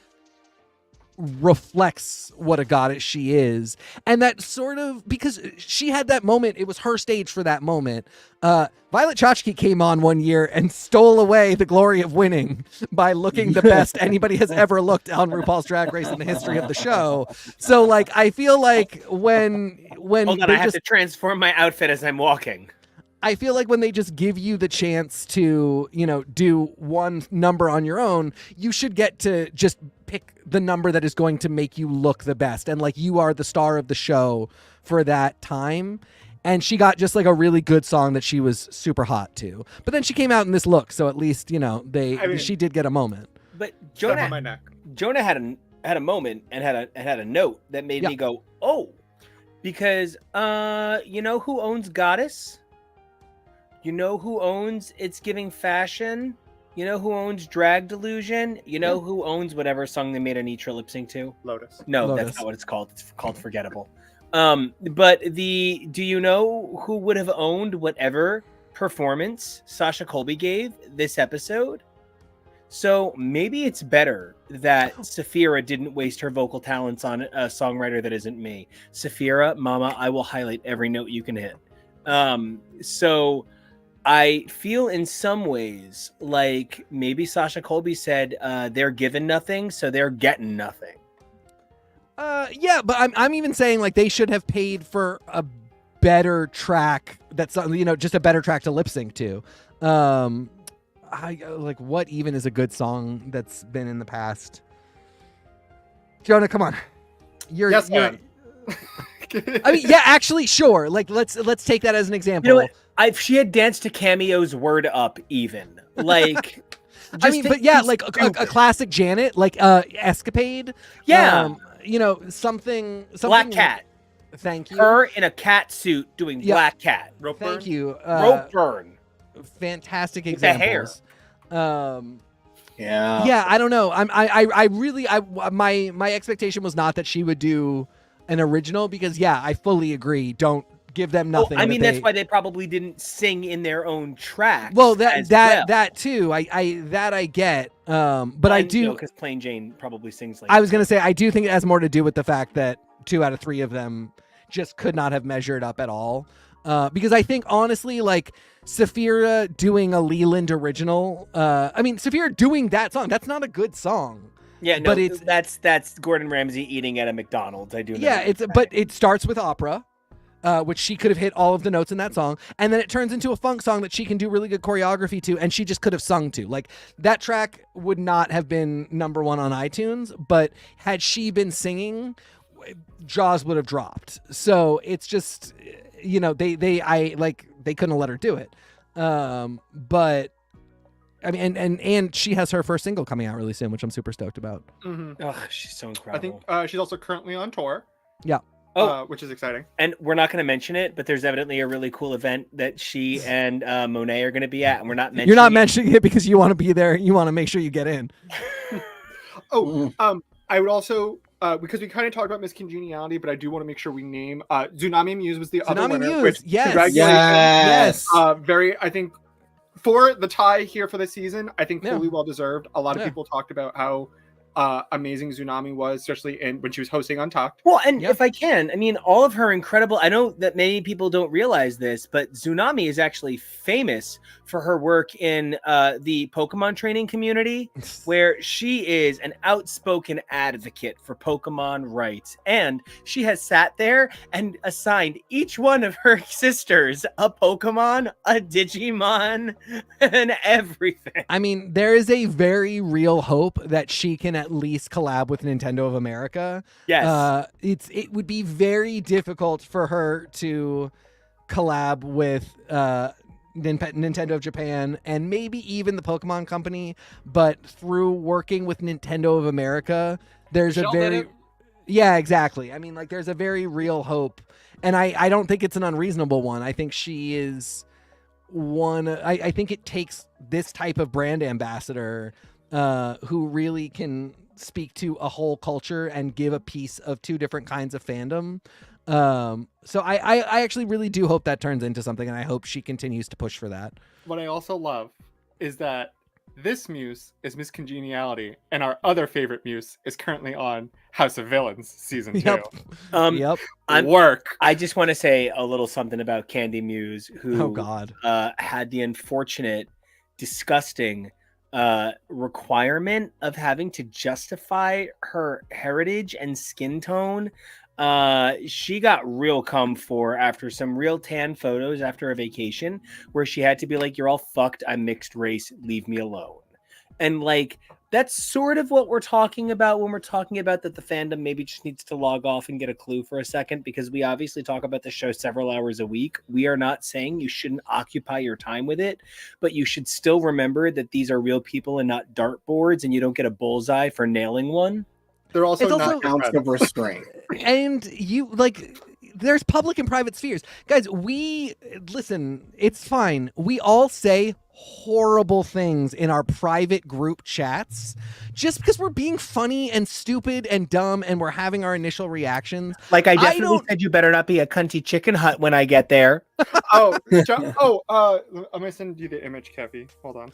reflects what a goddess she is, and that sort of, because she had that moment, it was her stage for that moment. Violet Chachki came on one year and stole away the glory of winning by looking the best anybody has ever looked on RuPaul's Drag Race in the history of the show. So like I feel like when hold on, I have to transform my outfit as I'm walking. I feel like when they just give you the chance to, do one number on your own, you should get to just pick the number that is going to make you look the best. And like you are the star of the show for that time. And she got just like a really good song that she was super hot to. But then she came out in this look, so at least, she did get a moment. But Jonah had a moment and had a note that made me go, oh, because you know who owns Goddess? You know who owns It's Giving Fashion? You know who owns Drag Delusion? You know who owns whatever song they made Anitra lip sync to? Lotus. No, Lotus. That's not what it's called. It's called Forgettable. But do you know who would have owned whatever performance Sasha Colby gave this episode? So maybe it's better that Sapphira didn't waste her vocal talents on a songwriter that isn't me. Sapphira, mama, I will highlight every note you can hit. So I feel in some ways like maybe Sasha Colby said they're given nothing, so they're getting nothing. Yeah, but I'm even saying like they should have paid for a better track that's just a better track to lip sync to. I like, what even is a good song that's been in the past? Jonah, come on. You're I mean, yeah, actually, sure. Like, let's take that as an example. You know what? She had danced to Cameo's Word Up, even like. I mean, but yeah, like a classic Janet, like Escapade. Yeah, something. Black Cat. Thank you. Her in a cat suit doing Black Cat. Rope Thank burn. you. Rope burn. Fantastic With examples. the hair. Yeah, I don't know. My expectation was not that she would do an original, because I fully agree. Don't give them nothing. I mean, that's why they probably didn't sing in their own tracks. Well, that too. I get. But I do, because Plain Jane probably sings like. I was gonna say, I do think it has more to do with the fact that 2 out of 3 of them just could not have measured up at all. Because I think honestly, like Sapphira doing a Leland original. I mean, Sapphira doing that song, that's not a good song. Yeah, no, but that's Gordon Ramsay eating at a McDonald's. I do know. Yeah, but it starts with opera, which she could have hit all of the notes in that song, and then it turns into a funk song that she can do really good choreography to, and she just could have sung to. Like, that track would not have been number 1 on iTunes, but had she been singing, jaws would have dropped. So it's just, they couldn't have let her do it. But I mean, and she has her first single coming out really soon, which I'm super stoked about. Mm-hmm. Oh, she's so incredible. I think she's also currently on tour. Yeah. Which is exciting. And we're not going to mention it, but there's evidently a really cool event that she and Monet are going to be at, and we're not mentioning. You're not mentioning it because you want to be there. You want to make sure you get in. I would also, because we kind of talked about Miss Congeniality, but I do want to make sure we name Tsunami Muse was the other winner. Muse, Which, yes. Congratulations. Yes. I think for the tie here for this season, I think fully well deserved. A lot of people talked about how amazing Tsunami was, especially when she was hosting Untucked. Well, and if I can, I mean, all of her incredible, I know that many people don't realize this, but Tsunami is actually famous for her work in the Pokemon training community, where she is an outspoken advocate for Pokemon rights. And she has sat there and assigned each one of her sisters a Pokemon, a Digimon, and everything. I mean, there is a very real hope that she can at least collab with Nintendo of America. Yes. It would be very difficult for her to collab with Nintendo of Japan, and maybe even the Pokemon Company, but through working with Nintendo of America, there's Michelle a did very it. yeah, exactly. I mean, like, there's a very real hope, and I don't think it's an unreasonable one. I think she is one. I think it takes this type of brand ambassador who really can speak to a whole culture and give a piece of two different kinds of fandom. So I actually really do hope that turns into something, and I hope she continues to push for that. What I also love is that this muse is Miss Congeniality, and our other favorite muse is currently on House of Villains season 2. Yep. Yep. I just want to say a little something about Candy Muse, who Oh God. had the unfortunate, disgusting requirement of having to justify her heritage and skin tone. She got real come for after some real tan photos after a vacation where she had to be like, "You're all fucked. I'm mixed race. Leave me alone." And like, that's sort of what we're talking about when we're talking about that the fandom maybe just needs to log off and get a clue for a second, because we obviously talk about the show several hours a week. We are not saying you shouldn't occupy your time with it, but you should still remember that these are real people and not dartboards, and you don't get a bullseye for nailing one. They're also It's not also- your Ounce friends. of restraint. And you like, there's public and private spheres, guys. Listen, it's fine. We all say horrible things in our private group chats just because we're being funny and stupid and dumb, and we're having our initial reactions. Like, I I definitely don't- said you better not be a cunty chicken hut when I get there. I'm gonna send you the image, Kevy. Hold on.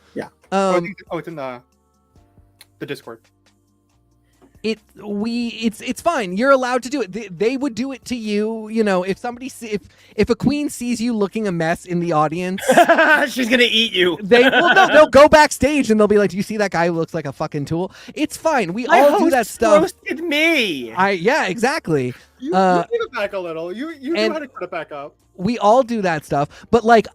It's in the Discord. It's fine. You're allowed to do it. They would do it to you. You know, if if a queen sees you looking a mess in the audience, She's gonna eat you. they'll go backstage and they'll be like, "Do you see that guy who looks like a fucking tool?" It's fine. We My all do that host stuff. roasted me. Yeah, exactly. You take it back a little. You know and- how to cut it back up. We all do that stuff, but like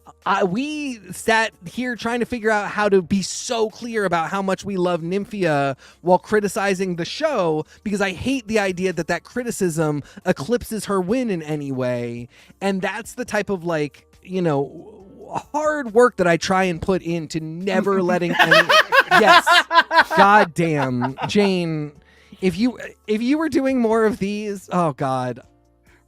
we sat here trying to figure out how to be so clear about how much we love Nymphia while criticizing the show, because I hate the idea that criticism eclipses her win in any way. And that's the type of, like, you know, hard work that I try and put into never letting any yes, goddamn Jane, if you were doing more of these, oh God.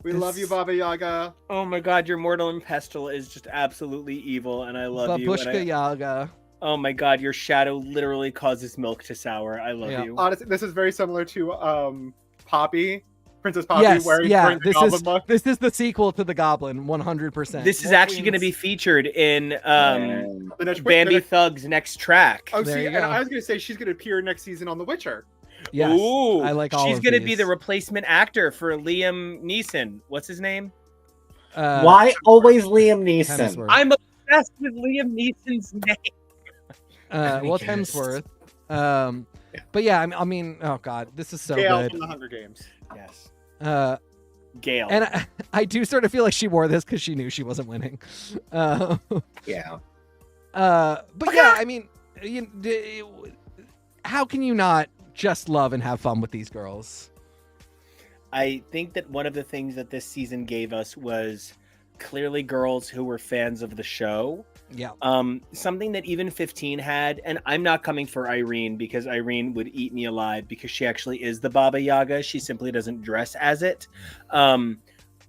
We love you, Baba Yaga. Oh my God, your mortal and pestle is just absolutely evil, and I love you. Babushka Yaga. Oh my God, your shadow literally causes milk to sour. I love Yeah. you. Honestly, this is very similar to Poppy, Princess Poppy, Yes, wearing yeah, the goblin look. this is the sequel to the Goblin, 100%. This is actually going to be featured in And The next, Bambi the next- Thug's next track. Oh, There see, you and go. I was going to say she's going to appear next season on The Witcher. Yes, Ooh, I like all she's of gonna be these. the replacement actor for Liam Neeson. What's his name? why always Liam Neeson? Hemsworth. I'm obsessed with Liam Neeson's name. Well, it's Hemsworth. But yeah, I mean, oh God, this is so Gale good. from The Hunger Games. Yes, Uh, Gail. and I do sort of feel like she wore this because she knew she wasn't winning. Yeah. But yeah, I mean, how can you not just love and have fun with these girls? I think that one of the things that this season gave us was clearly girls who were fans of the show. Yeah. Something that even 15 had, and I'm not coming for Irene because Irene would eat me alive because she actually is the Baba Yaga. She simply doesn't dress as it.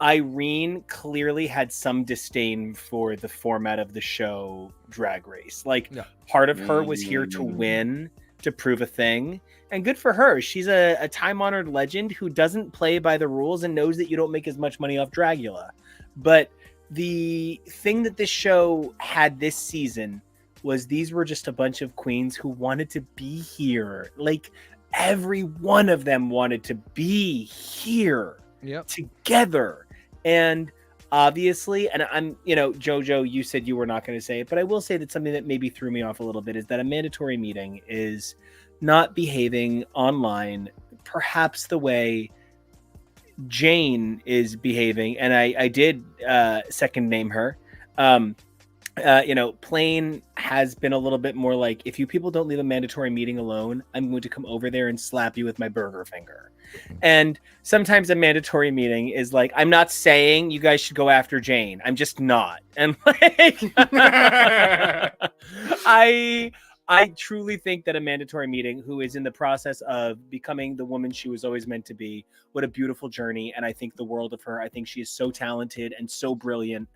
Irene clearly had some disdain for the format of the show Drag Race. Like, Yeah. part of her was here to win, to prove a thing. And good for her. She's a time-honored legend who doesn't play by the rules and knows that you don't make as much money off Dragula. But the thing that this show had this season was these were just a bunch of queens who wanted to be here. Like, every one of them wanted to be here Yep. together. And obviously, and I'm, Jojo, you said you were not going to say it, but I will say that something that maybe threw me off a little bit is that a mandatory meeting is not behaving online perhaps the way Jane is behaving. And I did second name her. Plain has been a little bit more like, if you people don't leave a mandatory meeting alone, I'm going to come over there and slap you with my burger finger. And sometimes a mandatory meeting is like, I'm not saying you guys should go after Jane. I'm just not. And like, I truly think that a mandatory meeting, who is in the process of becoming the woman she was always meant to be, what a beautiful journey. And I think the world of her. I think she is so talented and so brilliant.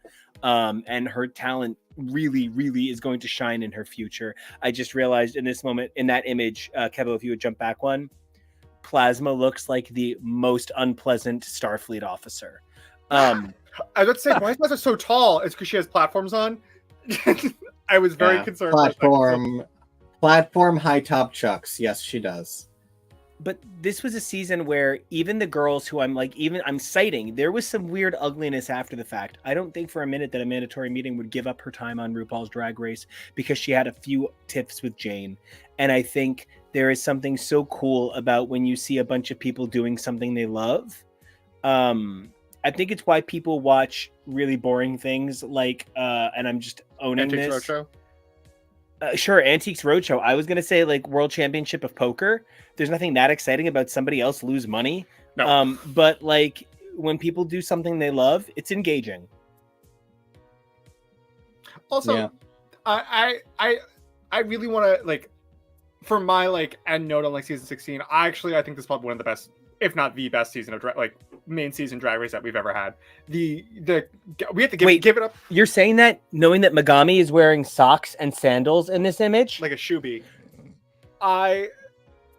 And her talent really, really is going to shine in her future. I just realized in this moment, in that image, Kevo, if you would jump back one, Plasma looks like the most unpleasant Starfleet officer. I would say why is Plasma so tall? It's because she has platforms on. I was very concerned. Platform high top chucks. Yes, she does. But this was a season where even the girls who I'm citing, there was some weird ugliness after the fact. I don't think for a minute that a mandatory meeting would give up her time on RuPaul's Drag Race because she had a few tiffs with Jane. And I think there is something so cool about when you see a bunch of people doing something they love. I think it's why people watch really boring things like, and I'm just owning Antiques this. Roadshow? Sure, Antiques Roadshow. I was going to say like World Championship of Poker. There's nothing that exciting about somebody else lose money. No. But like when people do something they love, it's engaging. Also, I really want to like, for my like end note on like season 16. I think this is probably one of the best, if not the best season of main season Drag Race that we've ever had. We have to give it up. You're saying that knowing that Megami is wearing socks and sandals in this image, like a shoebie.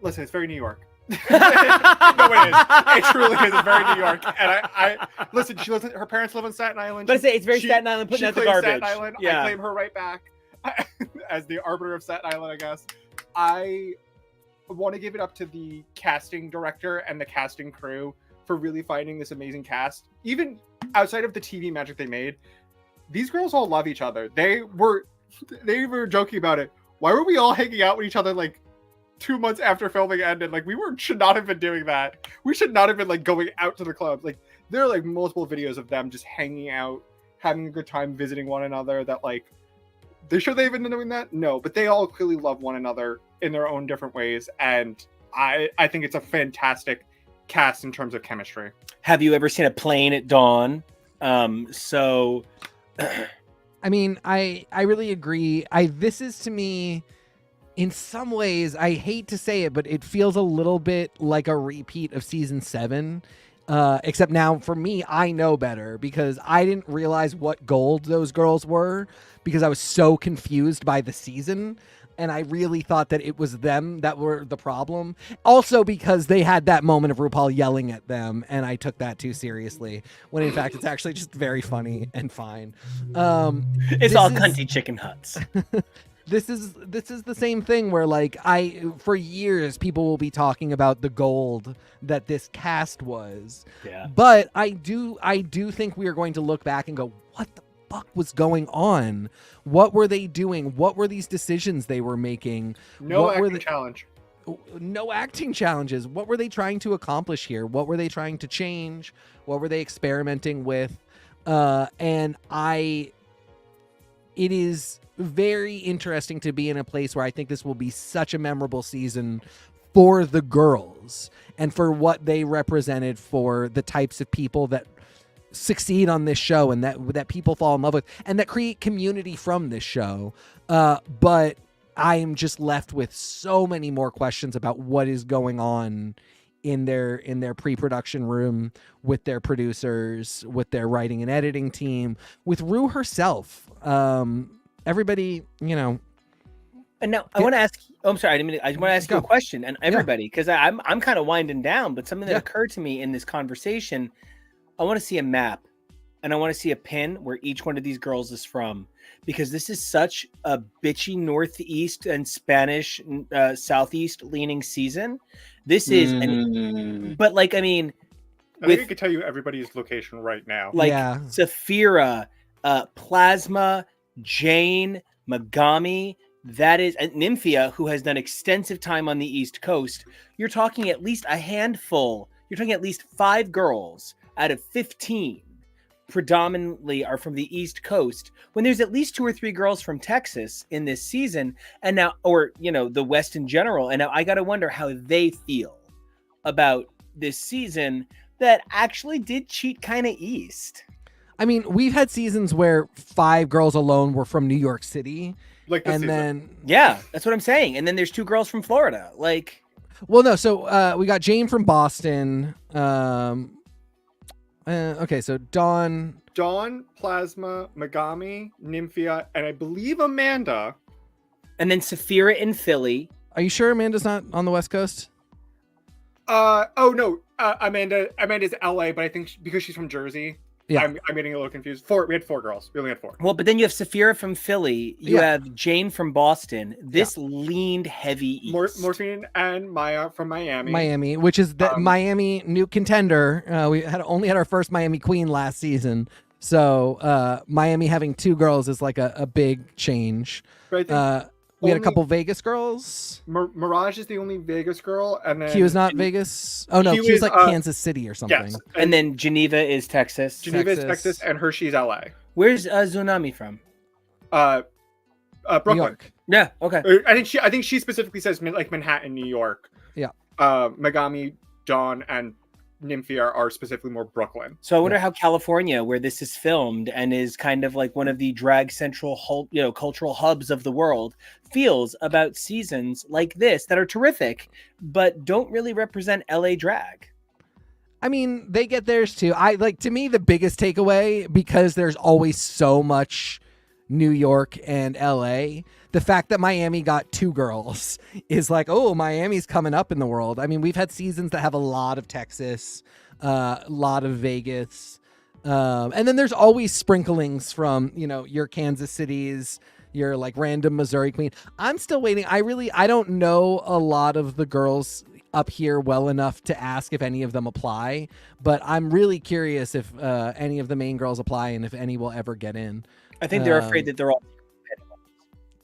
Listen, it's very New York. No, it is. It truly is. It's very New York. And I listen. She lives. Her parents live on Staten Island. But it's very Staten Island putting out the garbage. Staten Island. Yeah. I claim her right back as the arbiter of Staten Island, I guess. I want to give it up to the casting director and the casting crew for really finding this amazing cast. Even outside of the TV magic they made, these girls all love each other. They were joking about it. Why were we all hanging out with each other like 2 months after filming ended? Like should not have been doing that. We should not have been like going out to the clubs. Like there are like multiple videos of them just hanging out, having a good time, visiting one another. That like, they sure they've been doing that? No, but they all clearly love one another in their own different ways. And I think it's a fantastic cast in terms of chemistry. Have you ever seen a plane at dawn? I mean, I really agree. This is to me, in some ways, I hate to say it, but it feels a little bit like a repeat of season 7. Except now for me, I know better because I didn't realize what gold those girls were because I was so confused by the season. And I really thought that it was them that were the problem. Also because they had that moment of RuPaul yelling at them, and I took that too seriously, when in fact it's actually just very funny and fine. It's all cunty chicken huts. This is the same thing where like for years people will be talking about the gold that this cast was. Yeah. But I do think we are going to look back and go, what the fuck was going on? What were they doing? What were these decisions they were making? No acting challenges. What were they trying to accomplish here? What were they trying to change? What were they experimenting with? It is very interesting to be in a place where I think this will be such a memorable season for the girls and for what they represented, for the types of people that succeed on this show and that people fall in love with and that create community from this show. But I am just left with so many more questions about what is going on in their pre-production room, with their producers, with their writing and editing team, with Ru herself. Everybody, And now I want to ask. Oh, I'm sorry. I want to ask you a question, and everybody, because I'm kind of winding down. But something that occurred to me in this conversation, I want to see a map, and I want to see a pin where each one of these girls is from, because this is such a bitchy northeast and Spanish southeast leaning season. This is, but like I think I could tell you everybody's location right now. Like Sapphira, Plasma, Jane, Megami. That is Nymphia, who has done extensive time on the East Coast. You're talking at least a handful. You're talking at least 5 girls out of 15 predominantly are from the East Coast, when there's at least 2 or 3 girls from Texas in this season, and now, or the West in general, and now I gotta wonder how they feel about this season that actually did cheat kind of East. I mean, we've had seasons where 5 girls alone were from New York City. Like this and season. then Yeah, that's what I'm saying. And then there's 2 girls from Florida. Like, well, no, so we got Jane from Boston. Okay, so Dawn, Plasma, Megami, Nymphia, and I believe Amanda. and then Sapphira in Philly. are you sure Amanda's not on the West Coast? Oh no, Amanda's LA, but I think because she's from Jersey, Yeah. I'm getting a little confused. We had 4 girls. We only had 4. Well, but then you have Sapphira from Philly. You Yeah. have Jane from Boston. This leaned heavy East. Morphine and Maya from Miami. Miami, which is the Miami new contender. We only had our first Miami queen last season. So Miami having 2 girls is like a big change. But I think We had a couple Vegas girls. Mirage is the only Vegas girl, and then Q is not Vegas. Oh no, Q Q is is, like Kansas City or something. Yes, And then Geneva is Texas. Geneva is Texas. Texas, and Hershey's LA. Where's Tsunami from? New Brooklyn. York. Yeah, okay. I think she specifically says like Manhattan, New York. Yeah. Megami, Dawn, and Nymphia are specifically more Brooklyn. So I wonder how California, where this is filmed and is kind of like one of the drag central, cultural hubs of the world, feels about seasons like this that are terrific, but don't really represent LA drag. I mean, they get theirs too. To me, the biggest takeaway, because there's always so much New York and LA, the fact that Miami got 2 girls is like, oh, Miami's coming up in the world. I mean, we've had seasons that have a lot of Texas, a lot of Vegas. And then there's always sprinklings from, your Kansas Cities, your like random Missouri queen. I'm still waiting. I don't know a lot of the girls up here well enough to ask if any of them apply, but I'm really curious if any of the main girls apply and if any will ever get in. I think they're afraid that they're all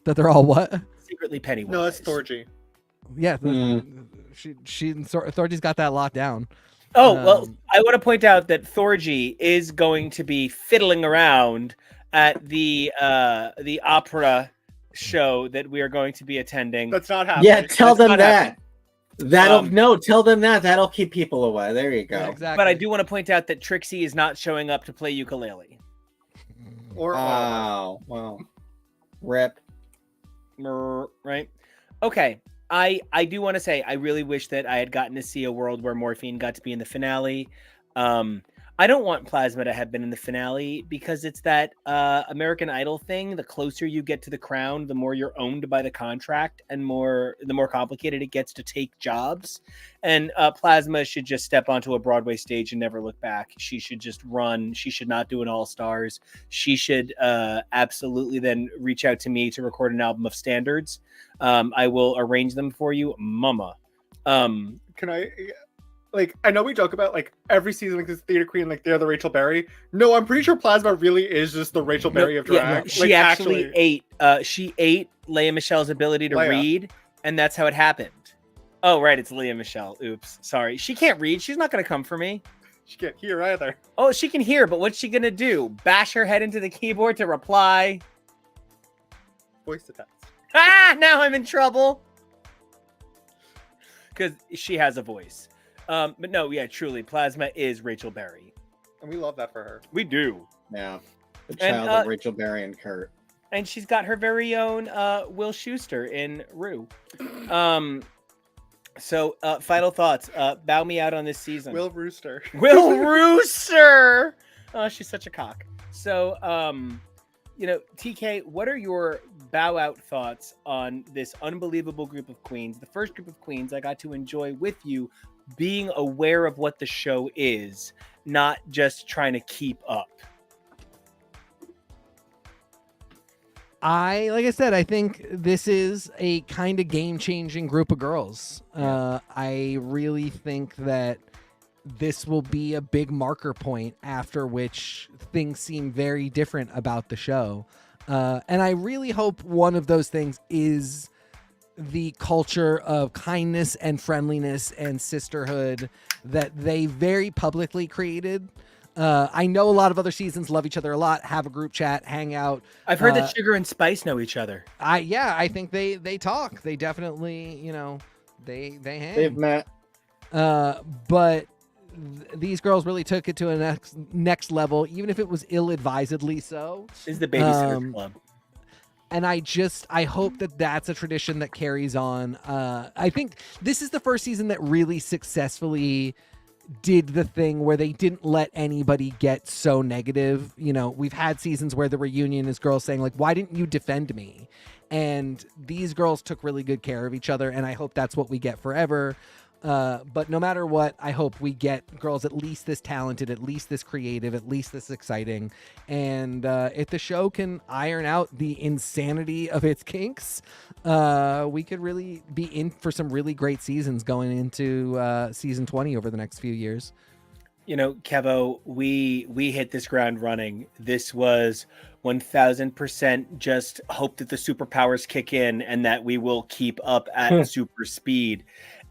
That they're all what? secretly Pennywise. No, that's Thorgy. Yeah, Thorgy's got that locked down. Oh, well, I want to point out that Thorgy is going to be fiddling around at the opera show that we are going to be attending. That's not happening. Yeah, tell them not that. happening. Tell them that. That'll keep people away. There you go. Yeah, exactly. But I do want to point out that Trixie is not showing up to play ukulele. Or Oh, well. Rip. Right? Okay. I do want to say I really wish that I had gotten to see a world where Morphine got to be in the finale. I don't want Plasma to have been in the finale because it's that American Idol thing. The closer you get to the crown, the more you're owned by the contract, and the more complicated it gets to take jobs. And Plasma should just step onto a Broadway stage and never look back. She should just run. She should not do an All Stars. She should absolutely then reach out to me to record an album of standards. I will arrange them for you, mama. Can I? Like, I know we joke about like every season like this theater queen, like they're the Rachel Berry. No, I'm pretty sure Plasma really is just the Rachel Berry of drag. She actually ate. She ate Leah Michelle's ability to read, and that's how it happened. Oh, right, it's Leah Michelle. Oops, sorry. She can't read. She's not gonna come for me. She can't hear either. Oh, she can hear, but what's she gonna do? Bash her head into the keyboard to reply? Voice to text. Ah, now I'm in trouble. Because she has a voice. But no, yeah, truly, Plasma is Rachel Berry. And we love that for her. We do. Yeah. The child of Rachel Berry and Kurt. And she's got her very own Will Schuster in Rue. So, final thoughts. Bow me out on this season. Will Rooster. Will Rooster! Oh, she's such a cock. So, TK, what are your bow out thoughts on this unbelievable group of queens? The first group of queens I got to enjoy with you, being aware of what the show is, not just trying to keep up. Like I said, I think this is a kind of game-changing group of girls. I really think that this will be a big marker point after which things seem very different about the show. And I really hope one of those things is the culture of kindness and friendliness and sisterhood that they very publicly created. I know a lot of other seasons love each other a lot, have a group chat, hang out. I've heard that Sugar and Spice know each other. I think they talk. They definitely, they hang. They've met. But these girls really took it to a next level, even if it was ill-advisedly so. This is the Babysitters Club. And I hope that that's a tradition that carries on. I think this is the first season that really successfully did the thing where they didn't let anybody get so negative. We've had seasons where the reunion is girls saying like, why didn't you defend me? And these girls took really good care of each other. And I hope that's what we get forever. But no matter what, I hope we get girls at least this talented, at least this creative, at least this exciting. And if the show can iron out the insanity of its kinks, we could really be in for some really great seasons going into season 20 over the next few years. Kevo, we hit this ground running. This was 1000% just hope that the superpowers kick in and that we will keep up at super speed.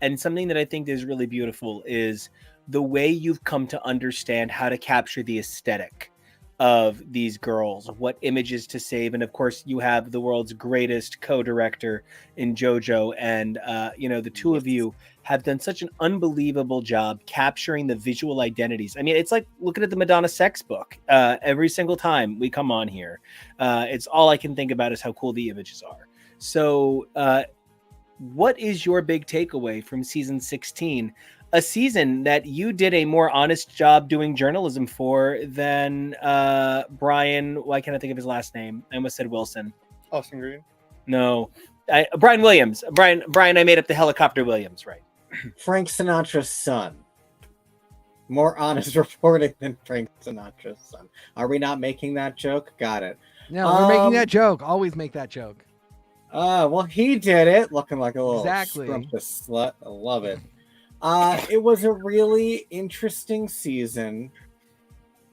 And something that I think is really beautiful is the way you've come to understand how to capture the aesthetic of these girls, what images to save. And of course, you have the world's greatest co-director in JoJo. And, the two of you have done such an unbelievable job capturing the visual identities. I mean, it's like looking at the Madonna sex book every single time we come on here. It's all I can think about is how cool the images are. So, what is your big takeaway from season 16? A season that you did a more honest job doing journalism for than Brian. Why can't I think of his last name? I almost said Wilson. Austin Green. No, Brian Williams. Brian. I made up the helicopter Williams, right? Frank Sinatra's son. More honest reporting than Frank Sinatra's son. Are we not making that joke? Got it. No, we're making that joke. Always make that joke. Well, he did it, looking like a little Exactly. scrumptious slut. I love it. It was a really interesting season.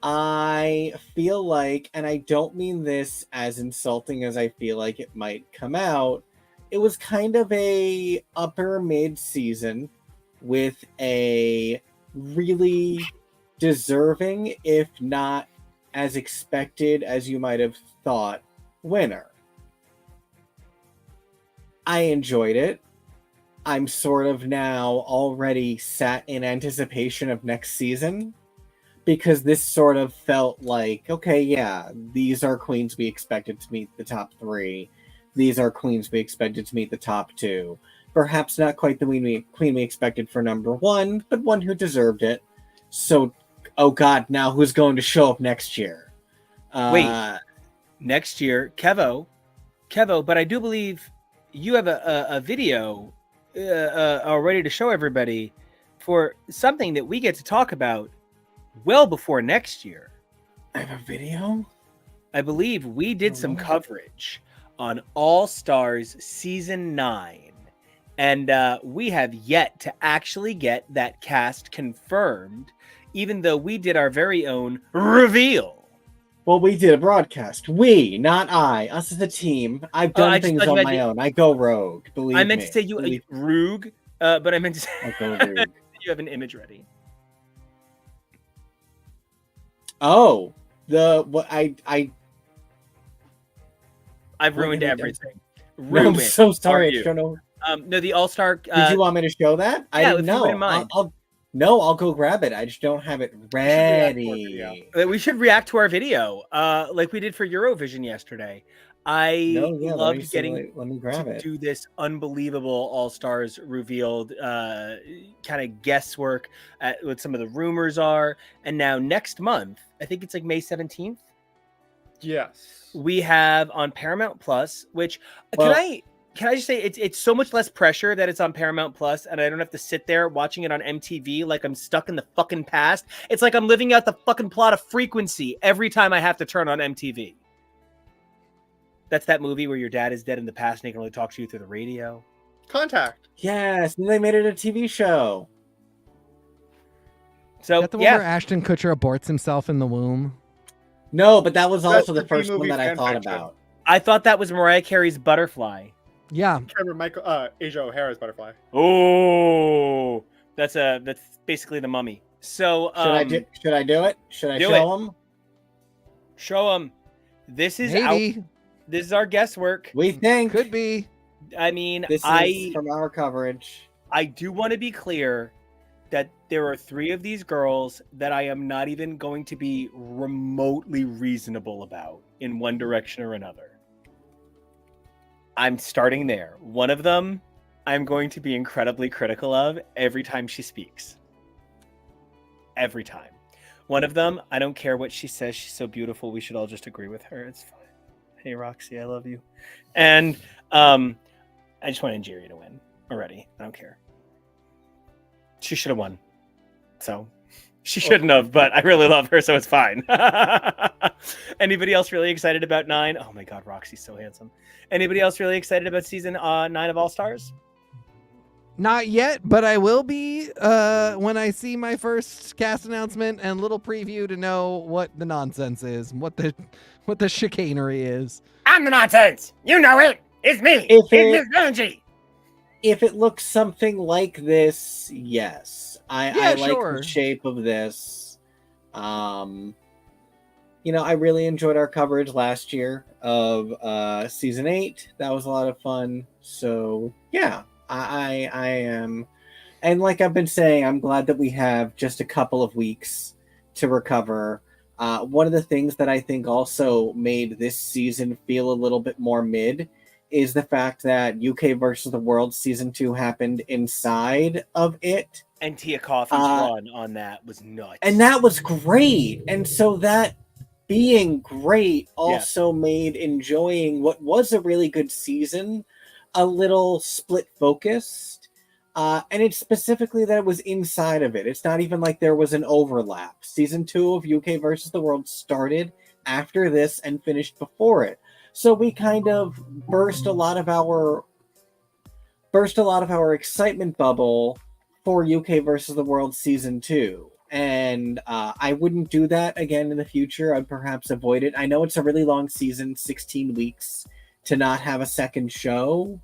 I feel like, and I don't mean this as insulting as I feel like it might come out, it was kind of a upper mid season with a really deserving, if not as expected as you might have thought, winner. I enjoyed it. I'm sort of now already sat in anticipation of next season because this sort of felt like, okay, yeah, these are queens we expected to meet the top 3. These are queens we expected to meet the top 2. Perhaps not quite the queen we expected for number 1, but one who deserved it. So, oh God, now who's going to show up next year? Wait, next year, Kevo, but I do believe you have a video ready to show everybody for something that we get to talk about well before next year. I have a video? I believe we did some coverage on All Stars Season 9, and we have yet to actually get that cast confirmed, even though we did our very own reveal. Well, we did a broadcast. We, not I. Us as a team. I've done things on my own. I go rogue. Believe me. I meant to say you rogue, but I meant to say I go rogue. You have an image ready. Oh, I've ruined everything. No, I'm so sorry. I don't know. No, the All-Star. Did you want me to show that? I didn't know. I'll go grab it. I just don't have it ready. We should react to our video, like we did for Eurovision yesterday. Loved getting let me grab to it. do this unbelievable All Stars revealed kind of guesswork at what some of the rumors are. And now next month, I think it's like May 17th. Yes, we have on Paramount Plus. Which can I just say it's so much less pressure that it's on Paramount Plus, and I don't have to sit there watching it on MTV like I'm stuck in the fucking past. It's like I'm living out the fucking plot of Frequency every time I have to turn on MTV. That's that movie where your dad is dead in the past and he can only talk to you through the radio. Contact. Yes, and they made it a TV show. So is that the one where Ashton Kutcher aborts himself in the womb? No, but that was also the first one that I thought about. I thought that was Mariah Carey's Butterfly. Yeah. Asia O'Hara's Butterfly. Oh, that's basically The Mummy. So should I do it? Should I do show them? Show them. This is Maybe. This is our guesswork. We think Could be. I mean, this is from our coverage. I do want to be clear that there are 3 of these girls that I am not even going to be remotely reasonable about in one direction or another. I'm starting there. One of them I'm going to be incredibly critical of every time she speaks. Every time. One of them, I don't care what she says. She's so beautiful. We should all just agree with her. It's fine. Hey, Roxy, I love you. And I just want Angeria to win already. I don't care. She should have won. So she shouldn't have, but I really love her, so it's fine. Anybody else really excited about 9? Oh my God, Roxy's so handsome. Anybody else really excited about season 9 of All Stars? Not yet, but I will be when I see my first cast announcement and little preview to know what the nonsense is, what the chicanery is. I'm the nonsense. You know it. It's me. It's Miss Angie. If it looks something like this, yes. I like the shape of this. I really enjoyed our coverage last year of season 8. That was a lot of fun. So yeah, I am, and like I've been saying, I'm glad that we have just a couple of weeks to recover. One of the things that I think also made this season feel a little bit more mid is the fact that UK versus the World season 2 happened inside of it. And Tia Coffey's run on that was nuts. And that was great. And so that being great also made enjoying what was a really good season a little split focused. And it's specifically that it was inside of it. It's not even like there was an overlap. Season 2 of UK versus the World started after this and finished before it. So we kind of burst a lot of our excitement bubble for UK versus the World season 2. And I wouldn't do that again in the future. I'd perhaps avoid it. I know it's a really long season, 16 weeks, to not have a second show.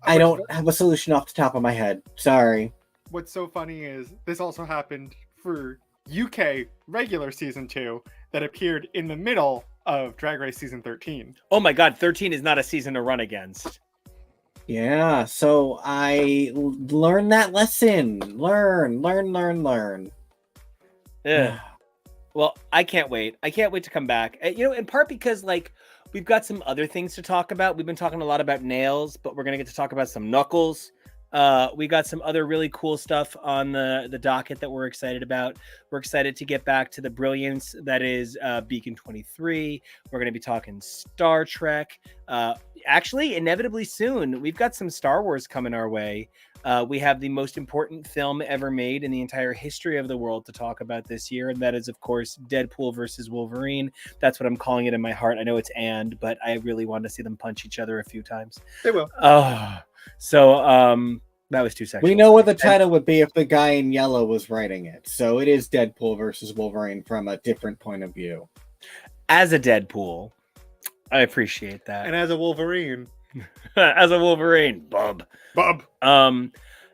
I don't have a solution off the top of my head. Sorry. What's so funny is this also happened for UK regular season 2 that appeared in the middle of Drag Race season 13. Oh my God, 13 is not a season to run against. Yeah, so I learned that lesson. Learn. Yeah. Well, I can't wait. I can't wait to come back. In part because we've got some other things to talk about. We've been talking a lot about nails, but we're going to get to talk about some knuckles. We got some other really cool stuff on the docket that we're excited about. We're excited to get back to the brilliance that is Beacon 23. We're going to be talking Star Trek. Actually, inevitably soon, we've got some Star Wars coming our way. We have the most important film ever made in the entire history of the world to talk about this year, and that is, of course, Deadpool versus Wolverine. That's what I'm calling it in my heart. I know it's but I really want to see them punch each other a few times. They will. So that was too sexual. We know what the title would be if the guy in yellow was writing it. So it is Deadpool versus Wolverine from a different point of view. As a Deadpool, I appreciate that. And as a Wolverine. As a Wolverine, bub. Bub.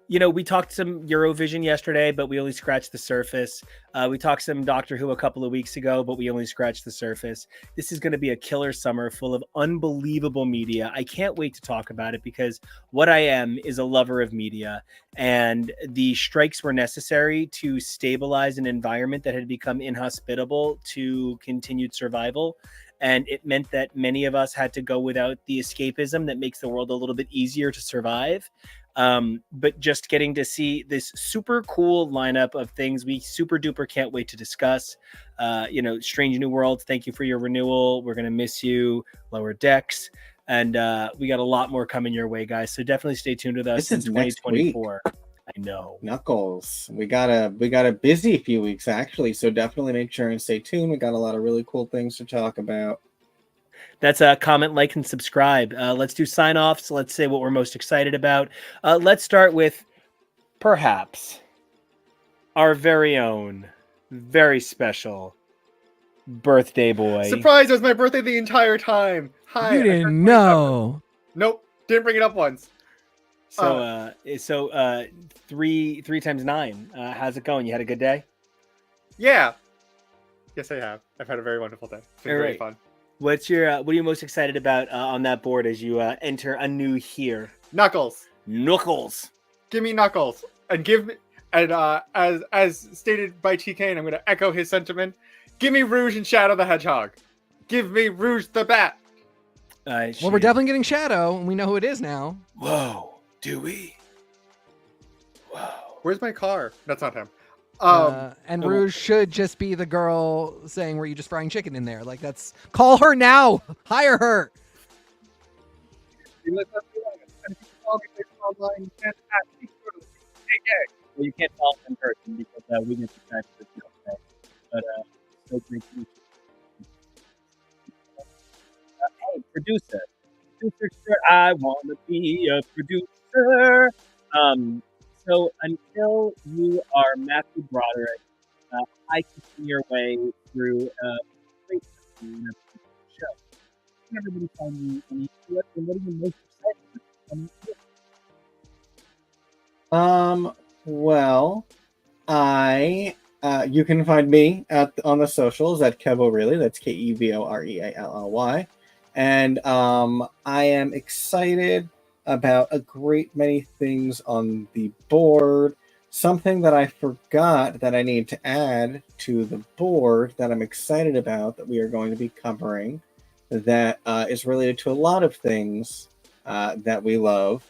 We talked some Eurovision yesterday, but we only scratched the surface. We talked some Doctor Who a couple of weeks ago, but we only scratched the surface. This is going to be a killer summer full of unbelievable media. I can't wait to talk about it because what I am is a lover of media, and the strikes were necessary to stabilize an environment that had become inhospitable to continued survival. And it meant that many of us had to go without the escapism that makes the world a little bit easier to survive. But just getting to see this super cool lineup of things we super duper can't wait to discuss. Strange New Worlds, thank you for your renewal. We're going to miss you. Lower Decks. And we got a lot more coming your way, guys. So definitely stay tuned with us in 2024. I know. Knuckles. We got a busy few weeks actually, so definitely make sure and stay tuned. We got a lot of really cool things to talk about. That's a comment, like, and subscribe. Let's do sign-offs. Let's say what we're most excited about. Let's start with perhaps our very own, very special birthday boy. Surprise, it was my birthday the entire time. Hi. You didn't know. Nope, didn't bring it up once. So three times 9. How's it going? You had a good day? Yeah. Yes, I have. I've had a very wonderful day. It's been All very right. fun. What are you most excited about on that board as you enter a new here? Knuckles. Knuckles. Give me Knuckles. And give me, and as stated by TK, and I'm going to echo his sentiment, give me Rouge and Shadow the Hedgehog. Give me Rouge the Bat. Well, we're definitely getting Shadow, and we know who it is now. Whoa, do we? Whoa. Where's my car? That's not him. And Rouge should just be the girl saying, "Were you just frying chicken in there?" Like, that's call her now. Hire her. Well, you can't follow them in person because we get the time for the show. But so great to meet you. Hey, producer, I want to be a producer. So until you are Matthew Broderick, I can see your way through a great show. Can everybody find me on YouTube? And what are you most excited about? Well, you can find me on the socials at Kevorally. That's KEVOREALLY. And I am excited about a great many things on the board. Something that I forgot that I need to add to the board that I'm excited about that we are going to be covering that is related to a lot of things that we love.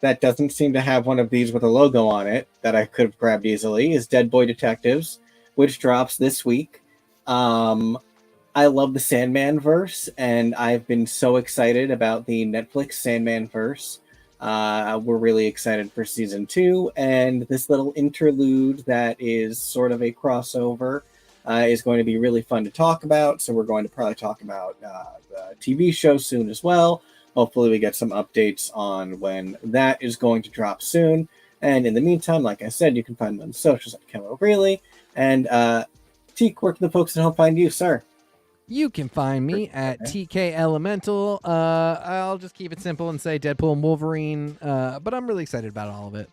That doesn't seem to have one of these with a logo on it that I could have grabbed easily is Dead Boy Detectives, which drops this week. I love the Sandman verse, and I've been so excited about the Netflix Sandman verse. We're really excited for season 2, and this little interlude that is sort of a crossover is going to be really fun to talk about. So we're going to probably talk about the TV show soon as well. Hopefully we get some updates on when that is going to drop soon. And in the meantime, like I said, you can find me on the socials at Ken O'Reilly. And Teak, where can the folks at home find you, sir? You can find me at TK Elemental. I'll just keep it simple and say Deadpool and Wolverine, but I'm really excited about all of it.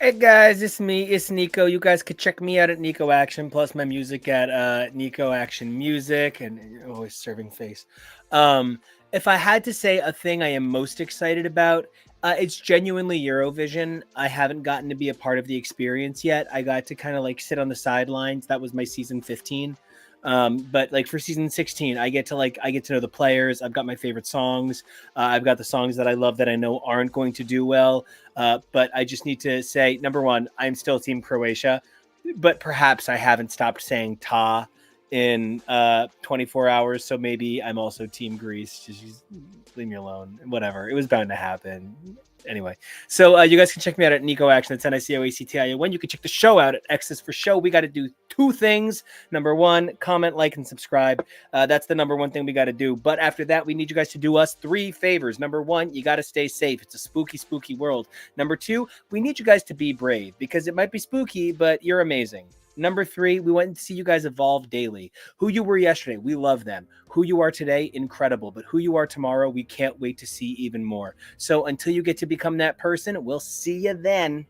Hey guys, it's me, it's Nico. You guys could check me out at Nico Action, plus my music at Nico Action Music, and always serving face. If I had to say a thing I am most excited about, it's genuinely Eurovision. I haven't gotten to be a part of the experience yet. I got to kind of like sit on the sidelines. That was my season 15. But like for season 16, I get to know the players. I've got my favorite songs. I've got the songs that I love that I know aren't going to do well. But I just need to say, number one, I'm still Team Croatia, but perhaps I haven't stopped saying ta in 24 hours. So maybe I'm also Team Greece. Just leave me alone. Whatever. It was bound to happen. Anyway, so you guys can check me out at Nico Action. That's NICOACTION. You can check the show out at X's for Show. We got to do 2 things. Number 1, comment, like, and subscribe. That's the number 1 thing we got to do. But after that, we need you guys to do us 3 favors. Number 1, you got to stay safe. It's a spooky, spooky world. Number 2, we need you guys to be brave because it might be spooky, but you're amazing. Number 3, we want to see you guys evolve daily. Who you were yesterday, we love them. Who you are today, incredible. But who you are tomorrow, we can't wait to see even more. So until you get to become that person, we'll see you then.